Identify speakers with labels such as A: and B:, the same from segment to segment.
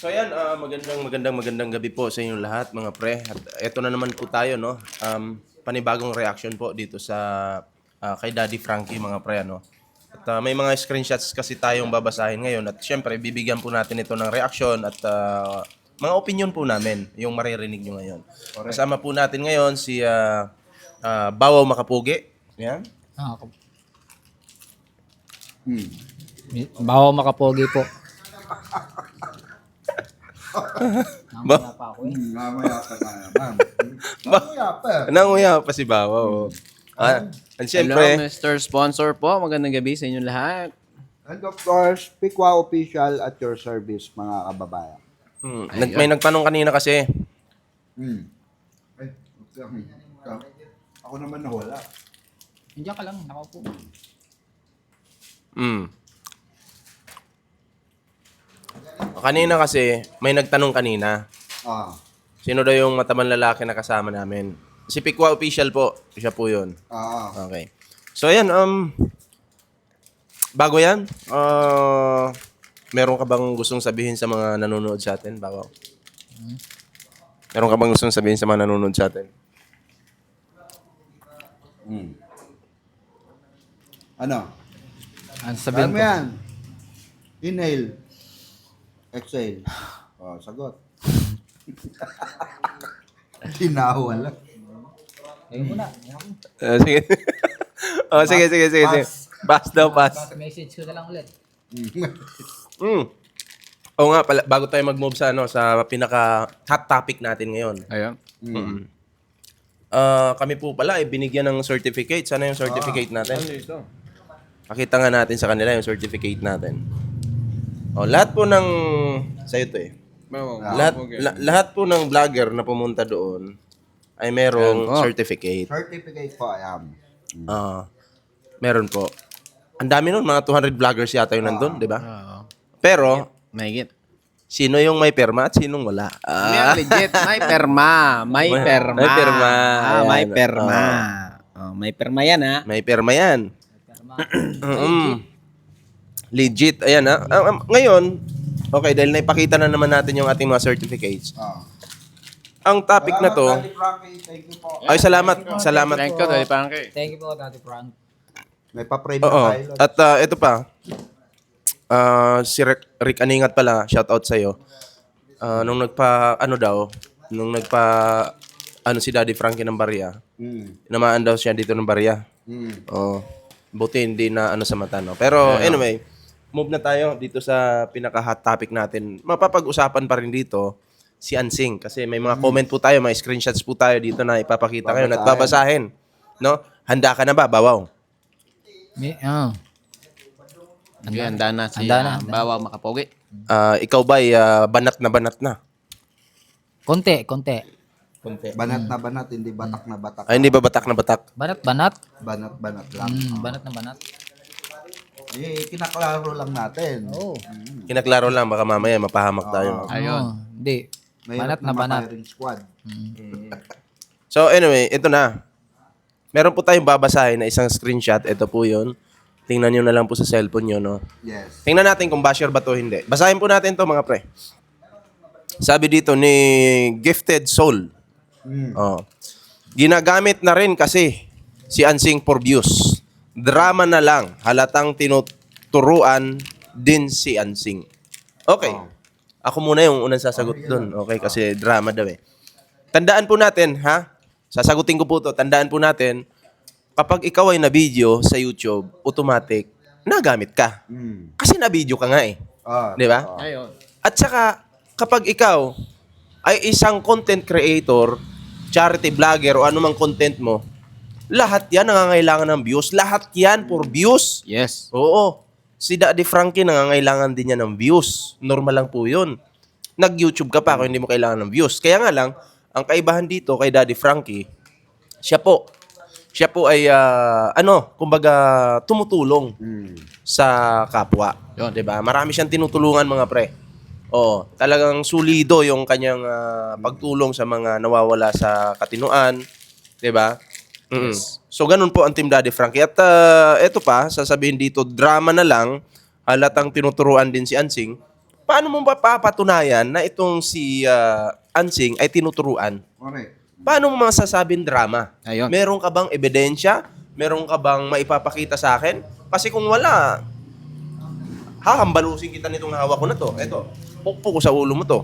A: So ayan, magandang gabi po sa inyong lahat mga pre. At eto na naman po tayo, no? Panibagong reaction po dito sa kay Daddy Frankie mga pre, ano? At may mga screenshots kasi tayong babasahin ngayon at syempre bibigyan po natin ito ng reaction at mga opinion po namin yung maririnig nyo ngayon. Kasama po natin ngayon si Bawaw Makapugi. Yan.
B: Ah, Bawa makapogi po. Namaya pa ako eh.
C: Mamaya ka na naman. Mamaya pa.
A: Nanguya pa si Bawaw. At
D: Hello,
A: syempre,
D: Mr. Sponsor po. Magandang gabi sa inyong lahat.
C: And of course, Pikwa Official at your service, mga kababayan.
A: may nagtanong kanina kasi,
C: Ay, ako naman nawala.
B: Nandiyan ka lang, nakaupo.
A: Kanina kasi, may nagtanong kanina.
C: Ah,
A: Sino daw yung matamang lalaki na kasama namin? Si Pikwa Official po. Siya po yun. Okay. So, ayan. Bago yan, meron ka bang gustong sabihin sa mga nanonood sa atin? Bago. Meron ka bang gustong sabihin sa mga nanonood sa atin?
C: ano?
B: Ano
C: Sabihin
B: sabihin
C: mo
B: ko?
C: yan. Inhale. Exhale. Oh, sagot. Tinawala.
B: Ayun muna.
A: Sige. Sige. Pass daw, pass.
B: Message ko na lang ulit.
A: Oo nga, bago tayo mag-move sa, sa pinaka-hot topic natin ngayon.
D: Ayun.
A: Kami po pala ay binigyan ng certificate. Sana yung certificate natin?
D: Ito.
A: Pakita nga natin sa kanila yung certificate natin. Lahat po ng sa'yo to eh. Lahat po ng vlogger na pumunta doon ay merong
D: Ayan po.
A: certificate.
C: Certificate po, ayan.
A: Meron po. Ang dami nun, mga 200 vloggers yata yung nandun, di ba?
D: Oo.
A: Pero,
D: Mahigit.
A: sino yung may perma at sinong wala?
D: Legit. May perma. May perma.
A: May perma.
D: May
A: Ayan.
D: perma. May perma yan, ha?
A: May perma yan. Legit. Ayan ha. Ngayon, okay, dahil naipakita na naman natin yung ating mga certificates. Ang topic na to,
C: Daddy Frankie, thank you po.
A: ay salamat. Salamat.
D: Thank you, Daddy Frankie.
B: Thank you po, Daddy Frank.
C: May pa-frame
A: Oo.
C: na tayo.
A: At ito pa. Si Rick Aningat pala, shout out sa'yo. Nung si Daddy Frankie ng barya, namaan daw siya dito ng barya. Buti hindi na sa mata, no? Pero anyway, move na tayo dito sa pinaka-hot topic natin. Mapapag-usapan pa rin dito si Ansing kasi may mga comment po tayo, mga screenshots po tayo dito na ipapakita ngayon at babasahin. No? Handa ka na ba, Bawaw?
D: Sige, handa na si
B: Handa na.
D: Bawa Makapogi.
A: Ikaw ba ay banat na?
B: Konti.
C: Banat na banat, hindi batak na batak.
A: Ay, hindi ba batak na batak?
B: Banat.
C: Banat lang.
B: Banat na banat.
C: Kinaklaro lang natin.
B: Oo.
A: Kinaklaro lang, baka mamaya mapahamak tayo.
D: Ayun.
B: Hindi.
C: Mahirap
B: Banat na banat.
C: firing squad.
A: So anyway, ito na. Meron po tayong babasahin na isang screenshot. Ito po yun. Tingnan nyo na lang po sa cellphone nyo, no?
C: Yes.
A: Tingnan natin kung basher ba to o hindi. Basahin po natin to mga pre. Sabi dito ni Gifted Soul. Ginagamit na rin kasi si Ansing for views. Drama na lang. Halatang tinuturuan din si Ansing. Okay. Ako muna yung unang sasagot dun. Okay, kasi drama daw eh. Tandaan po natin, ha? Sasagutin ko po to. Tandaan po natin, kapag ikaw ay na-video sa YouTube, automatic, nagamit ka. Kasi na-video ka nga eh. Di ba?
D: Ayun.
A: At saka, kapag ikaw ay isang content creator, charity vlogger o anumang content mo, lahat yan nangangailangan ng views. Lahat yan for views.
D: Yes.
A: Oo. Si Daddy Frankie nangangailangan din niya ng views. Normal lang po yun. Nag-YouTube ka pa kung hindi mo kailangan ng views. Kaya nga lang, ang kaibahan dito kay Daddy Frankie, siya po ay, kumbaga, tumutulong sa kapwa.
D: Yun.
A: 'Di ba? Marami siyang tinutulungan mga pre. Talagang solido yung kanyang pagtulong sa mga nawawala sa katinuan, 'di ba? So ganun po ang Team Daddy Frankie. At ito pa, sasabihin dito, drama na lang, halatang tinuturuan din si Ansing. paano mo ba papatunayan na itong si Ansing ay tinuturuan?
C: Correct.
A: Paano mo masasabing drama?
D: Ayun.
A: Meron ka bang ebidensya? Meron ka bang maipapakita sa akin? Kasi kung wala, hahambalusin kita nitong hawak ko na to. Ito, pukpuk ko sa ulo mo to.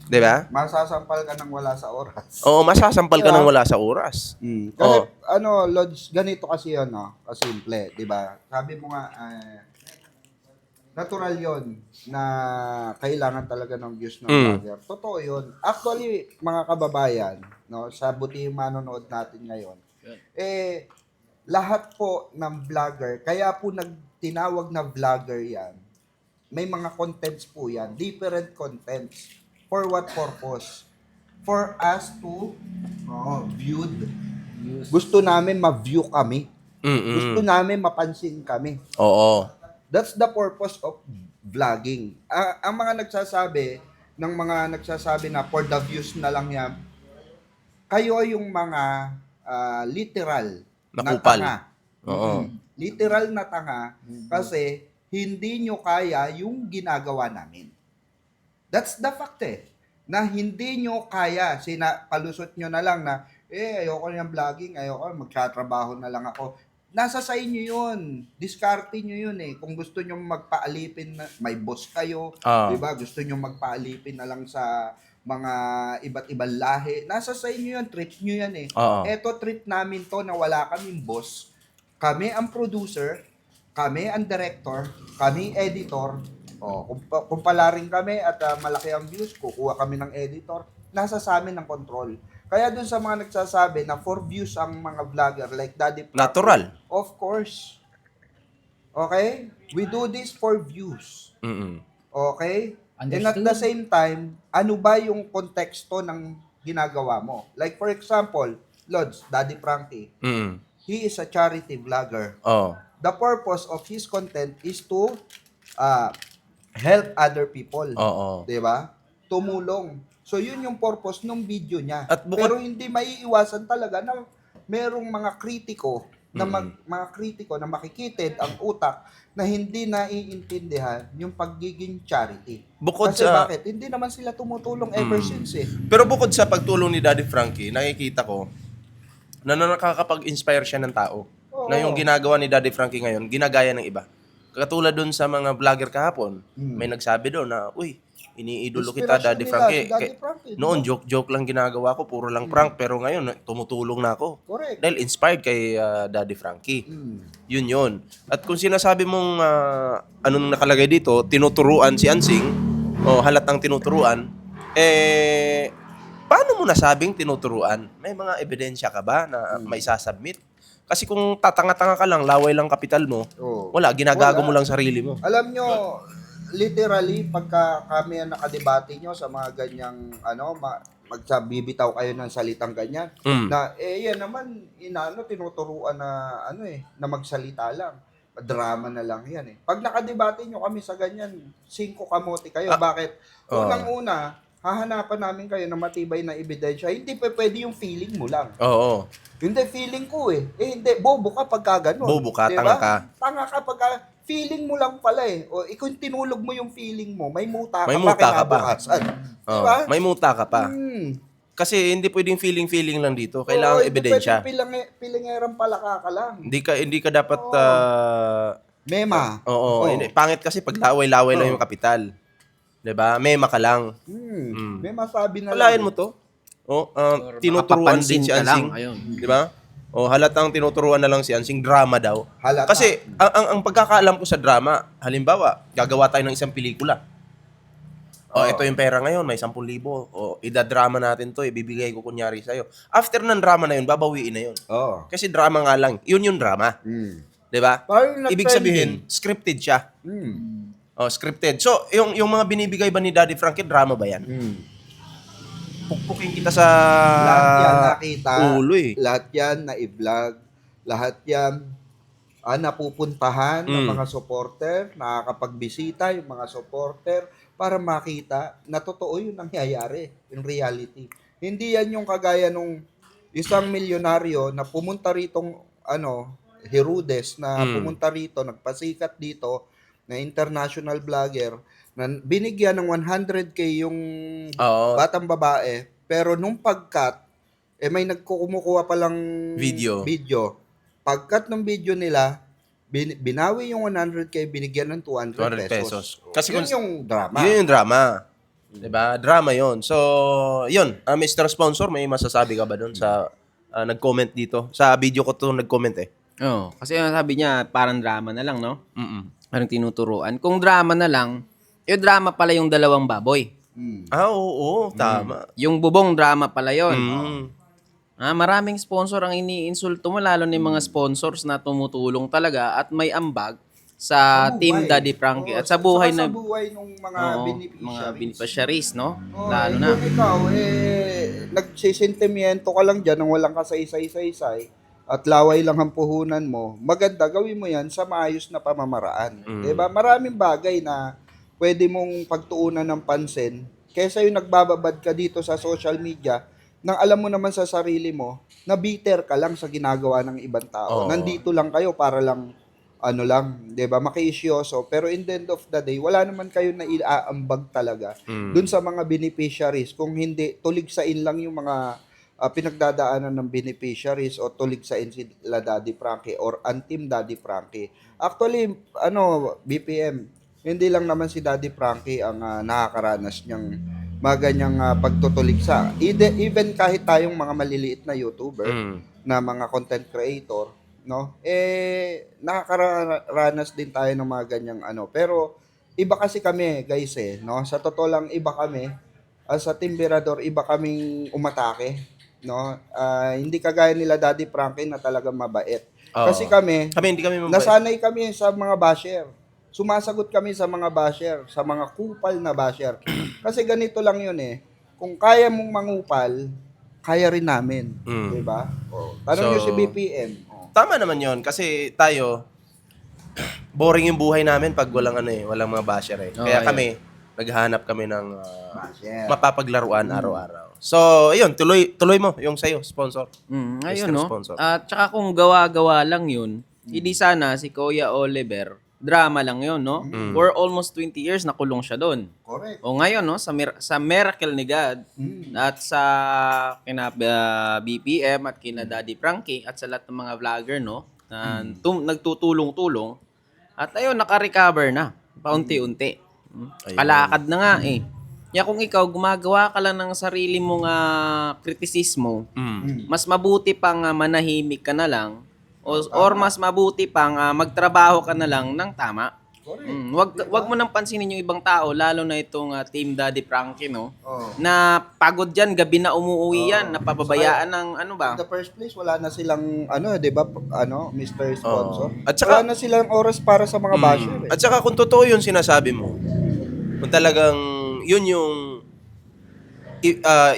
A: Di ba?
C: Masasampal ka ng wala sa oras.
A: Oo, masasampal ka
C: Diba?
A: ng wala sa oras.
C: Kasi,
A: Oo.
C: Lods, ganito kasi yun, no? Kasimple, di ba? Sabi mo nga, natural yon na kailangan talaga ng views ng vlogger. Totoo yun. Actually, mga kababayan, no, sa buti manonood natin ngayon, lahat po ng vlogger, kaya po tinawag na vlogger yan, may mga contents po yan, different contents. For what purpose? For us to viewed. Gusto namin ma-view kami. Gusto namin mapansin kami.
A: Oo.
C: That's the purpose of vlogging. Ang mga nagsasabi na for the views na lang yan, kayo yung mga literal
A: Nakupal.
C: na tanga.
A: Oo.
C: Literal na tanga kasi hindi nyo kaya yung ginagawa namin. That's the fact na hindi nyo kaya. Palusot nyo na lang na, ayoko niyang vlogging, ayoko, magkatrabaho na lang ako. Nasa sa inyo yun. Diskarte nyo yun Kung gusto nyo magpaalipin, may boss kayo, di ba? Gusto nyo magpaalipin na lang sa mga iba't ibang lahi. Nasa sa inyo yun, trip nyo yan Eto, trip namin to na wala kaming boss. Kami ang producer, kami ang director, kami editor. Kung palaring kami at malaki ang views, kukuha kami ng editor, nasa sa amin ang control. Kaya dun sa mga nagsasabi na for views ang mga vlogger like Daddy Frankie,
A: Natural.
C: of course. Okay? We do this for views. Okay? And at the same time, ano ba yung konteksto ng ginagawa mo? Like for example, Lods, Daddy Frankie, he is a charity vlogger.
A: Oh.
C: The purpose of his content is to help other people.
A: Oo.
C: 'Di ba? Tumulong. So yun yung purpose ng video niya.
A: At bukod-
C: Pero hindi maiiwasan talaga na merong mga kritiko na mga kritiko na makikitid ang utak na hindi naiintindihan yung pagiging charity.
A: Bukod
C: Kasi
A: sa-
C: bakit? Hindi naman sila tumutulong ever since
A: Pero bukod sa pagtulong ni Daddy Frankie, nakikita ko na nakakapag-inspire siya ng tao.
C: Oo.
A: Na yung ginagawa ni Daddy Frankie ngayon, ginagaya ng iba. Katulad dun sa mga vlogger kahapon, may nagsabi doon na, uy, iniidolo kita,
C: Inspirasyon
A: Daddy
C: nila,
A: Frankie.
C: si Daddy Frankie,
A: Noon, joke lang ginagawa ko, puro lang prank. Pero ngayon, tumutulong na ako.
C: Correct.
A: Dahil inspired kay Daddy Frankie. Yun. At kung sinasabi mong anong nakalagay dito, tinuturuan si Ansing, o halatang tinuturuan, paano mo nasabing tinuturuan? May mga ebidensya ka ba na may sasubmit? Kasi kung tatanga-tanga ka lang, laway lang kapital mo,
C: Oo.
A: wala, ginagago
C: Wala.
A: mo lang sarili mo.
C: Alam nyo, literally, pagka kami ang nakadebate nyo sa mga ganyang, magsabibitaw kayo ng salitang ganyan, na, yan naman, tinuturuan na, na magsalita lang. Drama na lang yan Pag nakadebate nyo kami sa ganyan, 5 kamote kayo. Bakit? Unang-una, hahanapan namin kayo ng matibay na ebidensya. Hindi pa pwede yung feeling mo lang.
A: Oo.
C: Hindi, feeling ko hindi, bobo ka pagka gano'n.
A: Bobo ka,
C: Diba?
A: tanga ka.
C: Tanga ka pagka, feeling mo lang pala O kung tinulog mo yung feeling mo, may muta ka
A: May
C: pa
A: muta ka pa.
C: kinabukasan.
A: Oh,
C: Diba?
A: may muta ka pa.
C: Hmm.
A: Kasi hindi pwedeng feeling lang dito. Kailangan ebidensya.
C: Hindi pwede pilingerang palaka ka lang.
A: Hindi ka dapat
C: Mema.
A: oo, pangit kasi pag laway-laway lang yung kapital. 'Di ba? Mema ka lang.
C: Mema sabi na
A: Walayan
C: lang.
A: mo to. Tinuturuan din si
D: makapapansin ka lang,
A: Ansing.
D: ayun.
A: 'Di ba? Halatang tinuturuan na lang si Ansing, drama daw.
C: Halata.
A: Kasi ang pagkakaalam ko sa drama, halimbawa, gagawa tayo ng isang pelikula. Ito yung pera ngayon, may 10,000. Idadrama natin to, ibibigay ko kunyari sa'yo. After ng drama na yun, babawiin na yun.
C: Oo.
A: Kasi drama nga lang. Yun yung drama. 'Di ba?
C: Parang
A: Ibig sabihin, scripted siya. Scripted. So, yung mga binibigay ba ni Daddy Frankie, drama ba yan? Pukpukin kita sa
C: Lahat yan nakita.
A: ulo
C: Lahat yan na i-vlog. Lahat yan napupuntahan ng mga supporter, nakakapagbisita yung mga supporter para makita na totoo yung nangyayari, yung reality. Hindi yan yung kagaya nung isang milyonaryo na pumunta ritong Herodes na pumunta rito, nagpasikat dito na international vlogger, na binigyan ng 100K yung
A: Oo.
C: batang babae, pero nung pag-cut, may nagkukumukuha palang
A: Video.
C: Pag-cut ng video nila, binawi yung 100K, binigyan ng 200
A: 200 pesos. Kasi
C: Yun
A: kung-
C: yung drama.
A: Yun yung drama. Diba? Drama yun. So, yun. Mr. Sponsor, may masasabi ka ba doon sa nag-comment dito? Sa video ko to nag-comment eh.
D: Oo. Kasi yung sabi niya, parang drama na lang, no?
A: Mm-mm.
D: Parang tinuturuan. Kung drama na lang, yung drama pala yung dalawang baboy.
A: Oo, tama.
D: Yung bubong drama pala yon.
A: Mm.
D: Maraming sponsor ang iniinsulto mo, lalo na yung mga sponsors na tumutulong talaga at may ambag sa Team Daddy Frankie at sa buhay
C: sa
D: na
C: buhay ng mga
D: Oo,
C: beneficiaries.
D: mga beneficiaries, no?
C: Oh,
D: Lalo
C: eh,
D: na.
C: kung ikaw, nagsisentimiento ka lang dyan nang walang kasaysay-saysay at laway lang ang puhunan mo, maganda, gawin mo yan sa maayos na pamamaraan. Diba? Maraming bagay na pwede mong pagtuunan ng pansin kaysa yung nagbababad ka dito sa social media nang alam mo naman sa sarili mo na bitter ka lang sa ginagawa ng ibang tao.
A: Oo.
C: Nandito lang kayo para lang ano lang, 'di ba? Makiisyoso, pero in the end of the day, wala naman kayo na iaambag talaga dun sa mga beneficiaries. Kung hindi tuligsain lang yung mga pinagdadaanan ng beneficiaries o tuligsain sila Daddy Frankie or Antim Daddy Frankie. Actually, BPM, hindi lang naman si Daddy Frankie ang nakakaranas niyang mga ganyang pagtutuligsa. Even kahit tayong mga maliliit na YouTuber, na mga content creator, no? Nakakaranas din tayo ng mga ganyang pero iba kasi kami, guys no? Sa totoo lang iba kami. Sa Team Berador, iba kaming umatake, no? Hindi kagaya nila Daddy Frankie na talagang mabait.
A: Oo.
C: Kasi kami
A: Hindi kami mabait.
C: nasanay kami sa mga basher. Sumasagot kami sa mga basher, sa mga kupal na basher. Kasi ganito lang yun kung kaya mong mangupal, kaya rin namin.
A: Mm.
C: Diba? Tanong nyo si BPM.
A: Tama naman yon kasi tayo, boring yung buhay namin pag walang walang mga basher eh. Kaya
D: Okay.
A: kami, naghahanap kami ng
C: Basher.
A: mapapaglaruan araw-araw. So, ayun, tuloy mo yung sa'yo, sponsor.
D: Ayun,
A: Mr.
D: no?
A: Sponsor.
D: At saka kung gawa-gawa lang yun, hindi sana si Kuya Oliver, drama lang yun, no? For almost 20 years, nakulong siya doon.
C: Correct.
D: O ngayon, no, sa Miracle ni God at sa kina BPM at kina Daddy Frankie at sa lahat ng mga vlogger, no, na nagtutulong-tulong at ayun, naka-recover na paunti-unti.
A: Ayun.
D: Kalakad na nga eh. Kaya kung ikaw gumagawa ka lang ng sarili mong kritisismo, mas mabuti pang manahimik ka na lang or mas mabuti pang magtrabaho ka na lang ng tama. Wag mo nang pansinin yung ibang tao, lalo na itong Team Daddy Frankie, no? Na pagod yan, gabi na umuwi yan, napapabayaan ng ano ba?
C: In the first place, wala na silang, di ba, Mr. Sponsor?
A: At saka-
C: wala na silang oras para sa mga basher.
A: At saka kung totoo yung sinasabi mo, kung talagang yun yung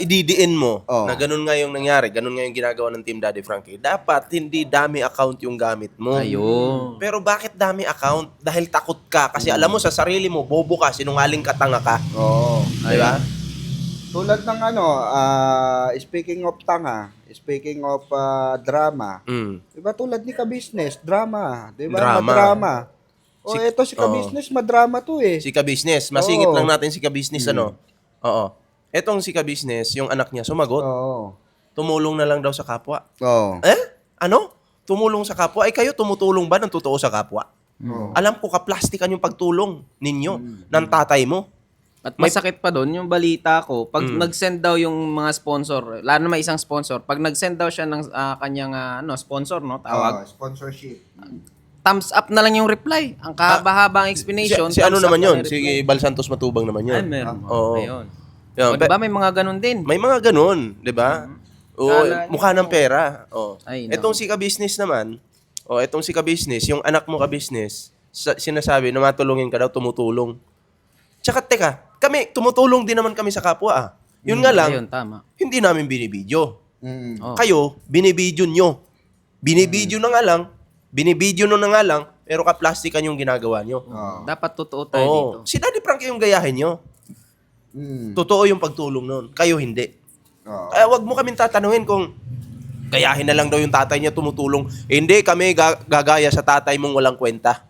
A: ididiin mo
C: Oo.
A: na ganun nga yung nangyari, ganun nga yung ginagawa ng Team Daddy Frankie, dapat hindi dami account yung gamit mo.
D: Ayun.
A: Pero bakit dami account? Dahil takot ka. Kasi alam mo sa sarili mo, bobo ka, sinungaling ka, tanga ka.
C: Oo.
A: Di ba?
C: Tulad ng speaking of tanga, speaking of drama,
A: Mm.
C: diba tulad ni Ka-Business, drama, diba?
A: Drama.
C: Madrama. Eto si
A: Oo.
C: Ka-Business, madrama to
A: Si Ka-Business. Masingit
C: Oo.
A: lang natin si Ka-Business, ano? Oo. Etong si Ka-Business, yung anak niya, sumagot.
C: Oo.
A: Tumulong na lang daw sa kapwa.
C: Oo.
A: Ano? Tumulong sa kapwa? Kayo tumutulong ba ng totoo sa kapwa?
C: Oo.
A: Alam ko, kaplastikan yung pagtulong ninyo ng tatay mo.
D: At masakit pa doon, yung balita ko, pag nag-send daw yung mga sponsor, lalo na may isang sponsor, pag nag-send daw siya ng kanyang sponsor, no, tawag,
C: Sponsorship.
D: thumbs up na lang yung reply. Ang kahaba-habang explanation.
A: Si ano
D: thumbs up
A: naman
D: na
A: yun?
D: yung
A: Si
D: reply.
A: Bal Santos Matubang naman yun.
D: Ay, meron.
A: Oo.
D: Ayun.
A: Yun,
D: O, diba may mga ganun din?
A: May mga ganun, di ba? Oo,
D: Kala
A: mukha ng pera. Oh.
D: Ay,
A: Etong si Ka-Business naman, etong si Ka-Business, yung anak mo Ka-Business, sinasabi na matulungin ka daw, tumutulong. Tsaka teka, kami, tumutulong din naman kami sa kapwa. Yun nga lang,
D: Ayun, tama.
A: hindi namin binibidyo.
D: Oh.
A: Kayo, binibidyo nyo. Binibidyo na nga lang, pero kaplastikan yung ginagawa nyo.
D: Dapat totoo tayo dito.
A: Si Daddy Frankie yung gayahin nyo. Totoo yung pagtulong nun. Kayo hindi. Kaya wag mo kaming tatanungin kung gayahin na lang daw yung tatay niya tumutulong. Hindi, kami gagaya sa tatay mong walang kwenta.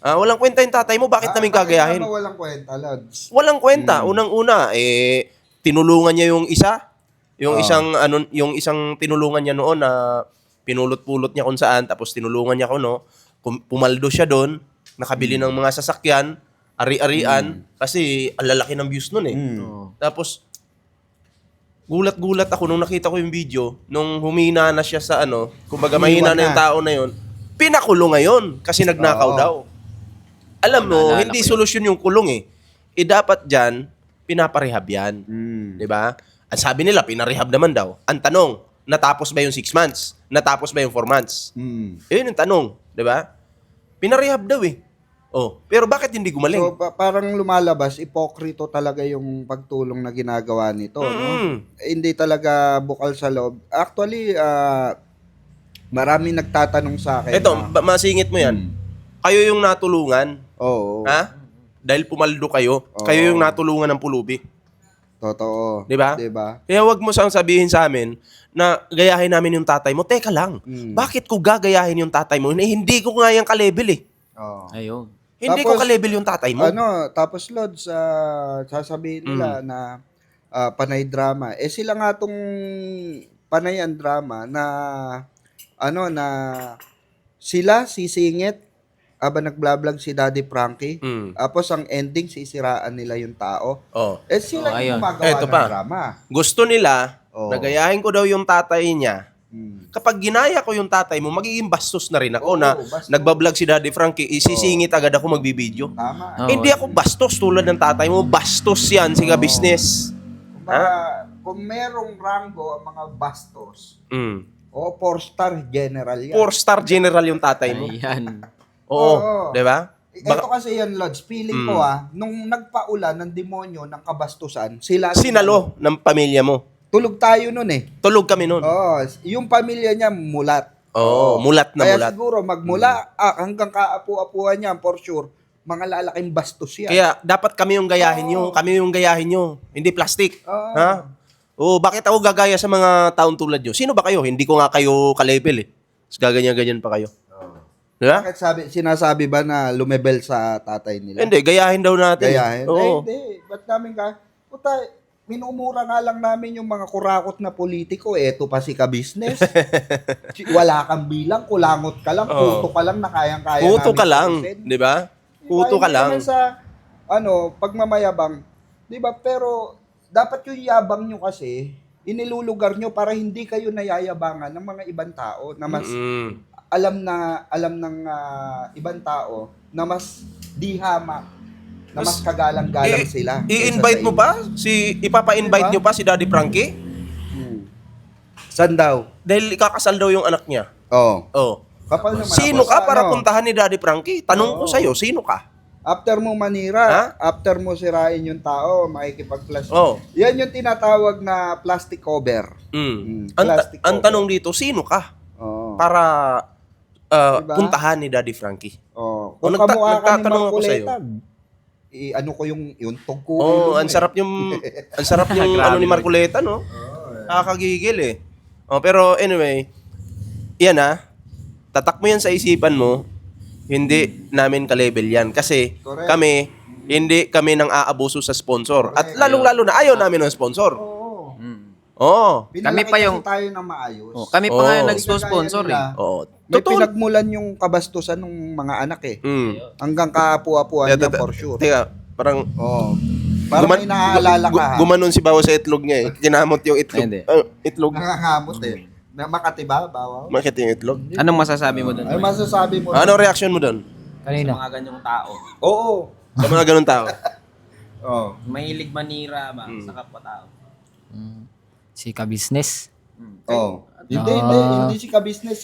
A: Walang kwenta yung tatay mo, bakit namin gagayahin?
C: Bakit naman walang kwenta, Lods?
A: Walang kwenta. Unang-una, tinulungan niya yung isa. Yung isang tinulungan niya noon na pinulot-pulot niya kung saan, tapos tinulungan niya ko, no? Pumaldo siya doon, nakabili ng mga sasakyan, ari-arian, kasi ang lalaki ng views noon eh. Tapos, gulat-gulat ako nung nakita ko yung video, nung humina na siya sa kumbaga mahina na yung tao na yun, pinakulong ngayon kasi nagnakaw daw. Alam mo, hindi solusyon yung kulong eh. Dapat dyan, pinaparehab yan. Di ba? Ang sabi nila, pinarehab naman daw. Ang tanong, natapos ba yung 6 months? Natapos ba yung 4 months? Yun yung tanong. Di ba? Pinarehab daw eh. Pero bakit hindi gumaling?
C: So, parang lumalabas, ipokrito talaga yung pagtulong na ginagawa nito. No? Hindi talaga bukal sa loob. Actually, marami nagtatanong sa akin.
A: Ito, masingit mo yan. Kayo yung natulungan.
C: Oo.
A: Ha? Dahil pumaldo kayo, kayo yung natulungan ng pulubi.
C: Totoo.
A: Di ba?
C: Diba?
A: Kaya wag mo sang sabihin sa amin na gayahin namin yung tatay mo. Teka lang, bakit ko gagayahin yung tatay mo? Hindi ko nga yung ka-level eh.
C: Oo.
D: Ayun.
A: Hindi
C: Tapos,
A: ko ka-level yung tatay mo.
C: Tapos Lods, sasabihin nila na panay drama. Sila nga tong panay ang drama na na sila sisingit habang nagblablag si Daddy Frankie. Tapos ang ending sisiraan nila yung tao. Sila yung gumagawa
A: Eto
C: ng
A: pa.
C: drama.
A: Gusto nila, nagayahin ko daw yung tatay niya. Kapag ginaya ko yung tatay mo, magiging bastos na rin ako na
C: bastos.
A: nagbablog si Daddy Frankie, isisingit agad ako magbibideo.
C: Tama.
A: Hindi ako bastos tulad ng tatay mo. Bastos yan, siga business.
C: Kung merong rango ang mga bastos,
A: Mm.
C: 4-star general yan.
A: 4-star general yung tatay mo.
D: Ayan.
A: Oo, di ba?
C: Ito kasi yan, Lods. Feeling ko nung nagpaulan ng demonyo ng kabastusan, sila
A: Sinalo ng pamilya mo.
C: tulog tayo nun eh.
A: Tulog kami nun.
C: Yung pamilya niya mulat.
A: Mulat na
C: Kaya
A: mulat.
C: siguro magmula hanggang kaapu-apuan niya, for sure, mga lalaking bastos yan.
A: Kaya dapat kami yung gayahin nyo. Kami yung gayahin nyo. Hindi plastic. Ha? Bakit ako gagaya sa mga taong tulad nyo? Sino ba kayo? Hindi ko nga kayo ka-level eh. Tapos gaganyan-ganyan pa kayo. Diba?
C: Bakit sinasabi ba na lumebel sa tatay nila?
A: Hindi, gayahin daw natin.
C: Gayahin?
A: Oo.
C: Hindi. Ba't namin puta, minumura nga lang namin yung mga kurakot na politiko. Eto pa si ka-business. Wala kang bilang, kulangot ka lang, puto ka lang na kayang-kaya
A: Puto ka
C: namin
A: lang.
C: tulisin.
A: Di ba? Puto ka
C: Hindi
A: lang.
C: naman sa, pagmamayabang. Di ba? Pero, dapat yung yabang nyo kasi, inilulugar nyo para hindi kayo nayayabangan ng mga ibang tao na mas alam ng ibang tao na mas di hamak, na mas kagalang-galang sila.
A: I-invite mo pa? Ipapa-invite
C: Diba?
A: nyo pa si Daddy Frankie?
C: Saan daw?
A: Dahil ikakasal daw yung anak niya.
C: Oo. Kapal naman
A: Sino
C: ako
A: ka
C: sa
A: para puntahan ni Daddy Frankie? Tanong ko sa'yo, sino ka?
C: After mo manira, after mo sirain yung tao, makikipag-plastic. Yan yung tinatawag na plastic cover. Plastic
A: Ang
C: cover.
A: tanong dito, sino ka? Para
C: Diba?
A: puntahan ni Daddy Frankie.
C: Kung kamukha ka ni
A: nagtatanong ako sa'yo.
C: Marcoleta, ano ko yung tungko.
A: Ang sarap yung ano ni Marcoleta, no? Nakakagigil eh. Pero anyway, yan tatak mo yan sa isipan mo, hindi namin ka-level yan. Kasi
C: Correct.
A: hindi kami nang aabuso sa sponsor. At lalong-lalo na ayaw namin ng sponsor.
D: Kami pa yung
C: tayo na maayos.
D: kami pa nga yung nagsponsor eh.
C: May
A: Totoo.
C: pinagmulan yung kabastusan ng mga anak eh. Hanggang kaapu-apuan niya for sure.
A: Teka, parang
C: Parang may naaalala ka.
A: gumanon si Bawa sa itlog niya eh. Kinamot yung itlog.
D: Hindi.
A: Itlog.
C: Nangangamot eh. Na Makati ba? Bawaw?
A: Bakit yung itlog?
D: Anong masasabi mo doon?
C: Ano masasabi mo?
A: Ano reaction mo doon?
B: Kanino?
D: Mga ganyang tao.
C: Oo.
A: Sa mga ganun tao?
D: Mahilig manira ba sa kapwa-tao.
B: Si ka-business.
C: Oh. Hindi si ka-business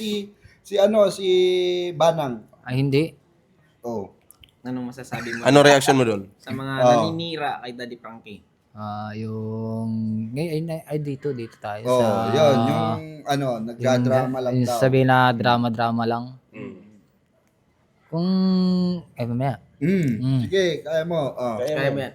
C: si Banang.
B: Ay, hindi.
C: Oh.
D: Anong masasabi mo
A: Ano reaction mo doon?
D: sa mga naninira kay Daddy Frankie?
B: Yung... Ngayon, ay dito tayo
C: Oh,
B: sa...
C: yun, yung nagda-drama lang
B: yung
C: daw.
B: sabihin na drama-drama lang. Kung... mamaya.
C: Sige, kaya mo.
D: Kaya mo yan.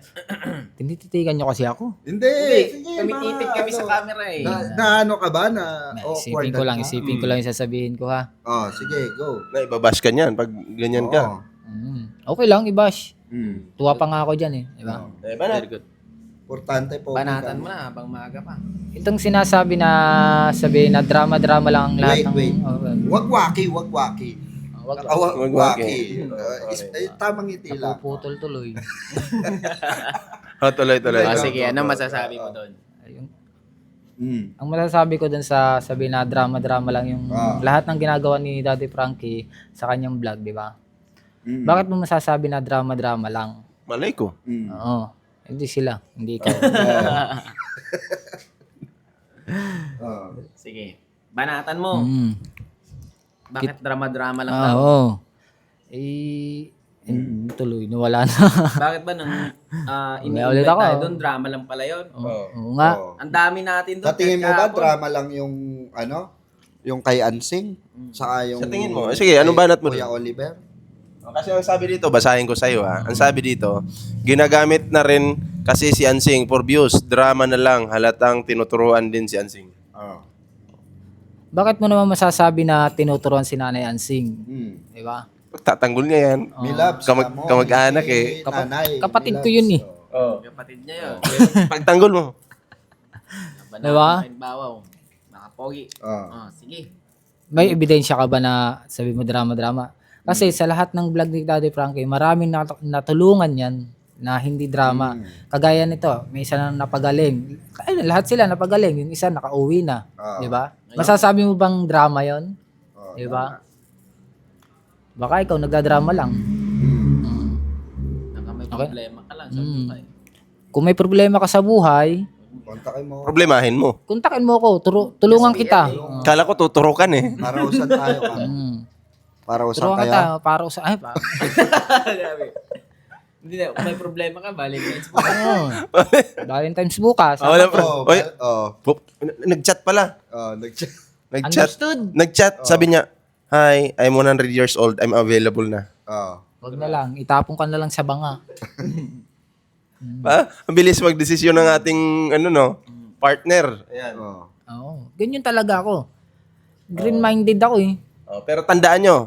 B: Tinititigan nyo kasi ako.
C: Hindi. Sige,
D: Tumitipid kami sa camera eh.
C: Na ano ka ba? Na awkward
B: Isipin ko lang yung sasabihin ko ha.
C: Sige, go.
A: Naibabash ka niyan pag ganyan ka.
B: Okay lang, i-bash.
C: Mm.
B: Tuwa pa nga ako dyan eh. Di ba?
A: Banat.
D: Very good.
C: Importante po.
D: Banatan mo na habang maaga pa.
B: Itong sinasabi na sabi na drama-drama lang ang lahat
C: Wait.
B: ng...
C: Wag waki.
B: Wag.
C: Wag waki. Tamang ngiti lang.
B: Napuputol tuloy.
A: Tuloy.
D: Sige, ano masasabi mo doon?
B: Ayun.
C: Mm.
B: Ang masasabi ko dun sa sabi na drama-drama lang yung lahat ng ginagawa ni Daddy Frankie sa kanyang vlog, di ba?
C: Mm.
B: Bakit mo masasabi na drama-drama lang?
A: Malay ko.
C: Mm.
B: Oo. Hindi sila, hindi ikaw.
D: Sige. Banatan mo.
B: Mm.
D: Bakit drama-drama lang
B: Ah,
D: daw?
B: oo. Tuloy, nawala na.
D: Bakit ba nang
B: May ulit
D: ini-invite
B: ako.
D: tayo doon, drama lang pala yun?
B: Oo nga.
D: Ang dami natin doon.
C: Sa tingin mo
D: kahit
C: ba
D: kahapon.
C: drama lang yung yung kay Ansing? Saka yung
A: Sa tingin mo? Sige, anong banat mo
C: Kuya
A: dun?
C: Oliver?
A: Kasi ang sabi dito, basahin ko sa'yo ha. Ang sabi dito, ginagamit na rin kasi si Ansing for views. Drama na lang, halatang tinuturuan din si Ansing.
B: Bakit mo naman masasabi na tinuturuan si Nanay Ansing?
C: Mm.
B: Di ba?
A: Pagtatanggol niya yan.
C: Milabs mo,
A: kamag-anak
C: hindi
A: eh.
C: nanay,
B: kapatid ko
C: Milabs.
B: yun eh.
A: Oh.
D: Kapatid niya yun.
A: Pagtanggol mo.
D: Banatan
B: Diba?
D: kain bawaw. Nakapogi. Sige.
B: May ebidensya ka ba na sabi mo drama-drama? Kasi sa lahat ng vlog ni Daddy Frankie, maraming natulungan yan na hindi drama. Kagaya nito, may isa na napagaling. Ay, lahat sila napagaling. Yung isa nakauwi na. Di ba? Masasabi mo bang drama yon? Di ba? Baka ikaw nagdadrama lang.
D: Naka may
B: Okay.
D: problema ka lang sa
B: Mm.
D: buhay.
B: Kung may problema ka sa buhay,
C: Kontakin mo.
A: Problemahin mo.
B: kontakin mo ako. Tulungan kita.
A: Kala ko tuturukan eh.
C: Para usan tayo ka. Para usan
B: Tulungan
C: kayo.
B: kita. Para sa... Ay, pa.
D: Grabe. Hindi na, kung may problema ka, Valentine's mo.
B: Valentine's bukas.
A: Wala
C: Oh,
A: Oy,
C: oh,
A: nag-chat pala.
C: nag-check.
A: Nag-chat.
B: Understood.
A: Nag-chat. Sabi niya, Hi, I'm 100 years old. I'm available na.
B: Wag na lang. Itapon ka na lang sa banga.
A: Ang bilis magdesisyon ng ating partner. Ayan.
B: Oo. Ganyan talaga ako. Green-minded ako eh.
A: Pero tandaan nyo,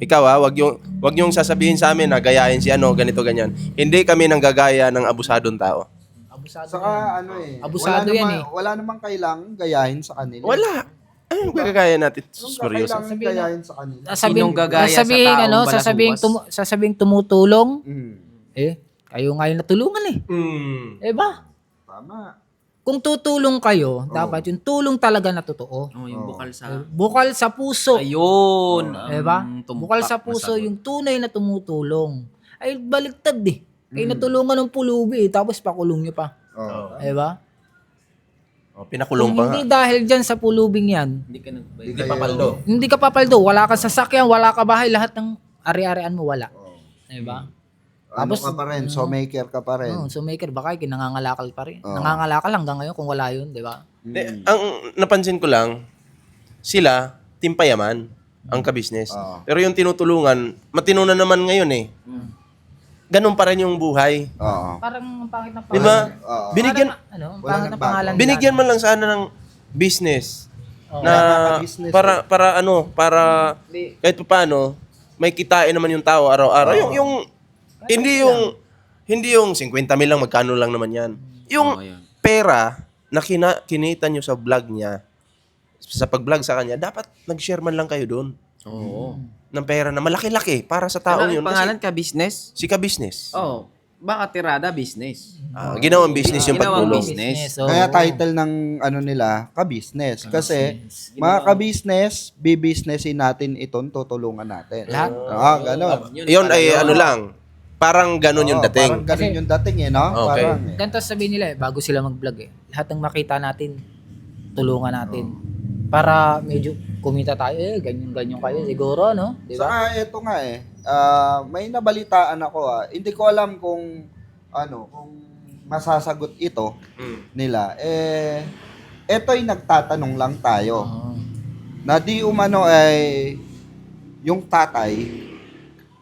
A: ikaw wag yung sasabihin sa amin na gayahin si ganito, ganyan. Hindi kami nang gagaya ng abusadong tao.
B: Abusado.
C: Saka
B: Abusado yan eh.
C: Wala namang kailangan gayahin sa kanila.
A: Wala. Anong gagaya natin?
C: Anong
A: Seryoso.
C: kailangan gayahin sa kanila?
B: Sasabihin,
D: Sinong gagaya sa
B: sasabihin,
D: taong
B: ano,
D: balahuwas?
B: sasabing tumutulong.
C: Mm.
B: Kayo ngayon natulungan eh. Ba?
C: Tama.
B: Kung tutulong kayo, dapat yung tulong talaga na totoo.
D: Oh, yung bukal sa...
B: Bukal sa puso.
D: Ayun.
B: Ba?
D: tumpak
B: Bukal sa
D: na
B: puso,
D: sagot.
B: yung tunay na tumutulong. Ay, baliktad eh. Kayo natulungan ng pulubi eh, tapos pakulong nyo pa. Ba?
A: Pinakulong
B: Kung
A: pa nga.
B: hindi dahil dyan sa pulubing yan,
D: Hindi ka nagbayad.
A: Hindi papaldo.
B: hindi ka papaldo, wala ka sasakyan, wala ka bahay, lahat ng ari-arian mo wala. Diba?
C: Ano
B: Tapos,
C: ka pa rin? So maker ka pa rin.
B: Oh, so maker, baka nangangalakal pa rin. Nangangalakal hanggang ngayon kung wala yun, di ba?
A: Ang napansin ko lang, sila, timpayaman ang kabisnes. Pero yung tinutulungan, matino na naman ngayon eh. Ganun pa rin yung buhay.
B: Parang ang pangit na
A: Di ba?
B: Binigyan,
A: Binigyan,
B: ang
C: Wala
B: pangit na
C: nagbago.
B: pangalan.
A: binigyan man lang sana ng business na
C: Nakaka-business
A: para kahit pa paano may kitain naman yung tao araw-araw. Yung hindi yung 50 mil lang, magkano lang naman yan. Yung
D: yun.
A: pera na kinita nyo sa vlog niya, sa pag-vlog sa kanya, dapat nag-share man lang kayo doon
D: Oo.
A: ng pera na malaki-laki para sa tao
D: Ano
A: yun.
D: yung pangalan ka, business?
A: Kasi si ka-business.
D: Oh, baka tirada business.
A: Ginawang business yung
D: Ginawang
A: pagtulong.
D: business.
B: So,
C: Kaya title ng nila, ka-business. Kasi, mga ka-business, bi-businessin natin itong tutulungan natin.
B: Lahat.
C: Ganon.
A: Yun ay lang, parang ganun yung dating.
C: Parang ganun yung dating no?
A: Okay.
C: Parang,
B: ganito sabihin nila bago sila mag-vlog lahat ng makita natin, tulungan natin. Para medyo kumita tayo ganyan-ganyan kayo siguro, no? Di ba?
C: Saka ito nga may nabalitaan ako hindi ko alam kung kung masasagot ito nila. Eto'y nagtatanong lang tayo. Na di umano ay yung tatay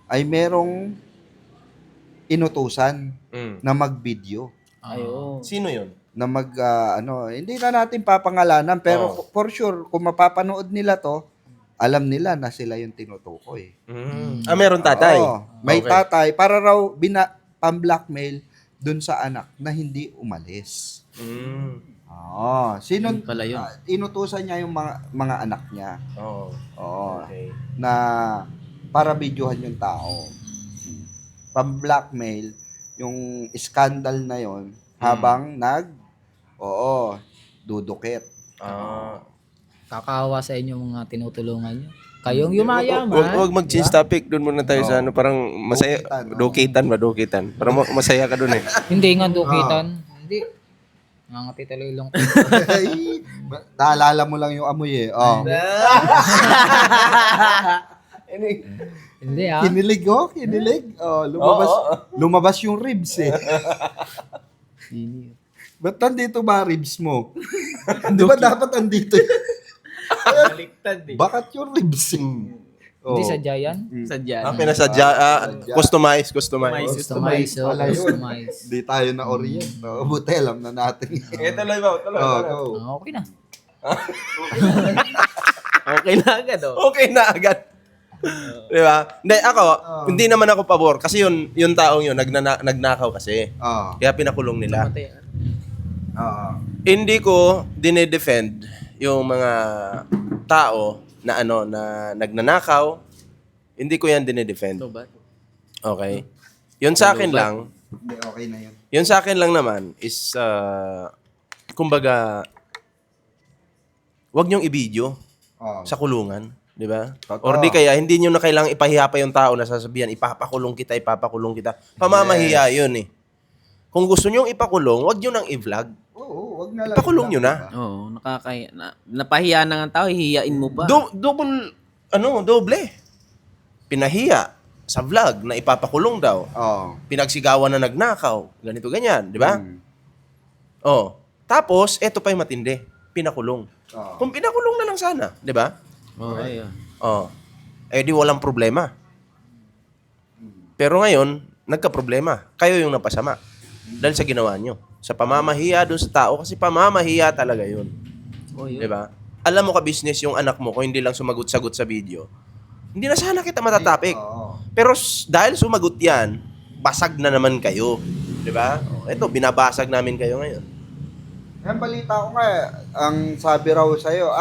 C: ay merong inutusan na mag-video.
D: Ayun.
A: Sino yun?
C: Na hindi na natin papangalanan pero for sure kung mapapanood nila to alam nila na sila yung tinutukoy.
A: Meron tatay.
C: Oo, may
A: Okay.
C: tatay para raw pang-blackmail dun sa anak na hindi umalis.
A: Mm.
C: Oo. Sino
D: Yun pala yun.
C: inutusan niya yung mga anak niya.
A: Oo.
C: Oo.
A: Okay.
C: Na para videohan yung tao. Pang-blackmail yung scandal na yon habang dudukit.
A: Ah.
B: Kakawa sa inyo mga tinutulungan nyo. Kayong yumayaman.
A: Huwag mag-change topic. Doon muna tayo sa ano, parang masaya. Dukitan. Parang masaya ka doon eh.
B: Hindi nga dukitan. Hindi. Nangangati talaga yung
C: Naalala mo lang yung amoy eh. Oh.
B: Hindi ah.
C: Kinilig. Oh, lumabas yung ribs eh. Ba't nandito ba ribs mo? Di ba dapat andito?
D: Baliktad eh.
C: Bakit yung ribs eh?
B: Hindi sadya yan.
D: Sadya.
A: Pinasadya. Customize.
B: Customize.
C: Pala yun.
B: Customize.
C: Di tayo na orient. No? Buti alam na natin.
A: Tuloy ba?
C: Go.
B: Okay na.
D: Okay na agad oh.
A: Okay na agad. Di ba? Hindi, ako, hindi naman ako pabor. Kasi yung taong yun, nagnakaw kasi.
C: Oo.
A: Kaya pinakulong nila.
C: Oo.
A: Hindi ko dinedefend yung mga tao na nagnanakaw. Hindi ko yan dinedefend.
D: So ba?
A: Okay? Yun sa akin lang,
C: Hindi, okay na yun.
A: yun sa akin lang naman is, kumbaga, wag niyong i-video
C: Oo.
A: sa kulungan. Di ba?
C: Totoo.
A: Or di kaya, hindi nyo na kailangang ipahiya pa yung tao na sasabihan, ipapakulong kita. Pamamahiya yun eh. Kung gusto nyo ipakulong, wag nyo nang i-vlog.
C: Oo, wag na lang.
A: Ipakulong nyo na.
D: Oo, nakakaya. Napahiya na nga tao, hihiyain mo pa.
A: Doble. Pinahiya sa vlog na ipapakulong daw.
C: Oo.
A: Pinagsigawan na nagnakaw. Ganito, ganyan. Di ba?
C: Mm.
A: Oh. Tapos, eto pa yung matindi. Pinakulong.
C: Oo.
A: Kung pinakulong na lang sana. Di ba?
D: Oo, ayun.
A: Oh. Eh di walang problema. Pero ngayon, nagka-problema. Kayo yung napasama. Dahil sa ginawa nyo. Sa pamamahiya doon sa tao. Kasi pamamahiya talaga yun.
D: Oh, yun.
A: Di ba? Alam mo ka business yung anak mo kung hindi lang sumagot-sagot sa video. Hindi na sana kita matatapik.
C: Oo.
A: Pero dahil sumagot yan, basag na naman kayo. Di ba? Ito, binabasag namin kayo ngayon.
C: Yan, balita ko nga, ang sabi raw sa'yo,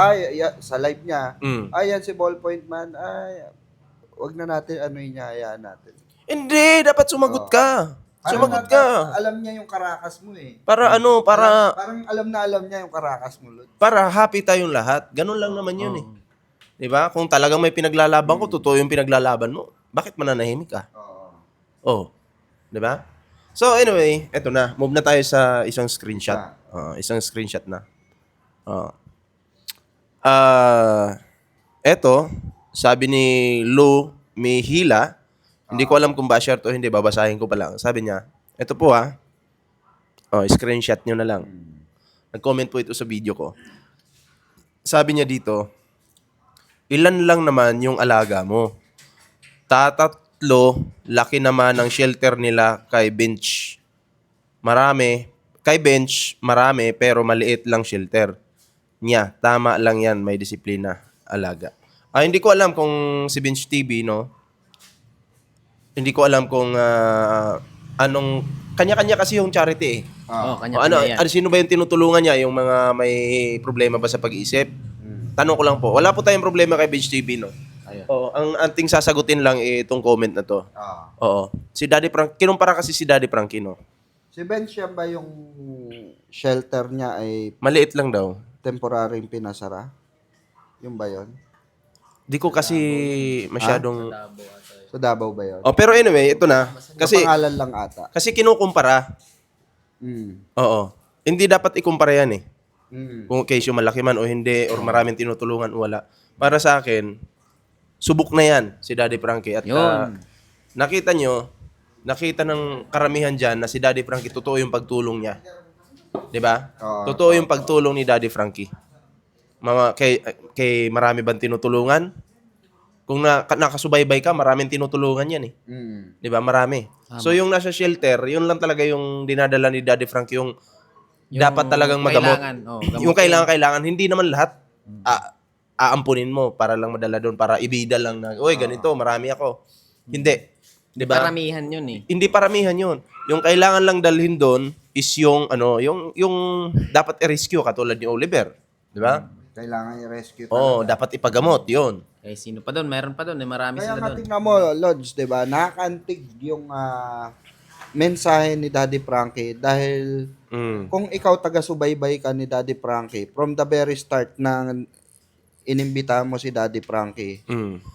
C: sa live niya,
A: Mm.
C: yan si Ballpoint Man, wag na natin, hayaan natin.
A: Hindi, dapat sumagot ka. Sumagot ka.
C: Alam niya yung karakas mo eh.
A: Para
C: Parang alam niya yung karakas mo, Lord.
A: para happy tayong lahat. Ganun lang naman yun eh. 'Di ba? Kung talagang may pinaglalaban ko, totoo yung pinaglalaban mo. Bakit mananahimik ka?
C: Oo.
A: Oh. 'Di ba? So anyway, eto na. Move na tayo sa isang screenshot. Isang screenshot na. Eto, sabi ni Lou Mihila, hindi ko alam kung ba share to, hindi, babasahin ko pa lang. Sabi niya, eto po screenshot nyo na lang. Nag-comment po ito sa video ko. Sabi niya dito, ilan lang naman yung alaga mo? Tatatlo, laki naman ang shelter nila kay Bench. Kay Bench, marami, pero maliit lang shelter niya. Tama lang yan, may disiplina, alaga. Hindi ko alam kung si Bench TV, no? Hindi ko alam kung anong... Kanya-kanya kasi yung charity eh.
D: Oh, kanya-kanya yan.
A: Sino ba yung tinutulungan niya? Yung mga may problema ba sa pag-iisip? Tanong ko lang po. Wala po tayong problema kay Bench TV, no?
C: Ayun.
A: Oo, ang anting sasagutin lang itong comment na to. Oo. Si Daddy Frank, kinumpara kasi si Daddy Frankie, no?
C: Si Ben siya ba yung shelter niya ay
A: Maliit lang daw.
C: temporaryong pinasara? Yung ba yun?
A: Di ko kasi masyadong...
C: Sa Davao ba yun?
A: Oh, pero anyway, ito na. Kasi
C: Kapangalan lang ata.
A: kinukumpara. Oo. Hindi dapat ikumpara yan eh. Kung case yung malaki man o hindi, or maraming tinutulungan o wala. Para sa akin, subok na yan si Daddy Frankie. At
D: Yun.
A: nakita ng karamihan dyan na si Daddy Frankie, totoo yung pagtulong niya. 'Di ba? Totoo yung pagtulong ni Daddy Frankie. Kay marami bang tinutulungan? Kung nakasubaybay ka, maraming tinutulungan yan eh. 'Di ba? Marami. So yung nasa shelter, yun lang talaga yung dinadala ni Daddy Frankie, yung dapat talagang magamot.
D: Kailangan,
A: Yung kailangan, hindi naman lahat. aampunin mo para lang madala doon, para ibida lang na, uy, ganito, marami ako. Hindi. Di ba?
D: Paramihan yun eh.
A: Hindi paramihan yun. Yung kailangan lang dalhin doon is yung, yung dapat i-rescue, katulad ni Oliver. Di ba?
C: Kailangan i-rescue
A: Oo,
C: talaga.
A: dapat ipagamot, yun.
D: Eh, sino pa doon? Meron pa doon. Marami
C: Kaya
D: sila
C: nga
D: doon.
C: tingnan mo, Lods, di ba? Nakakantig yung mensahe ni Daddy Frankie dahil kung ikaw taga-subaybay ka ni Daddy Frankie, from the very start na inimbita mo si Daddy Frankie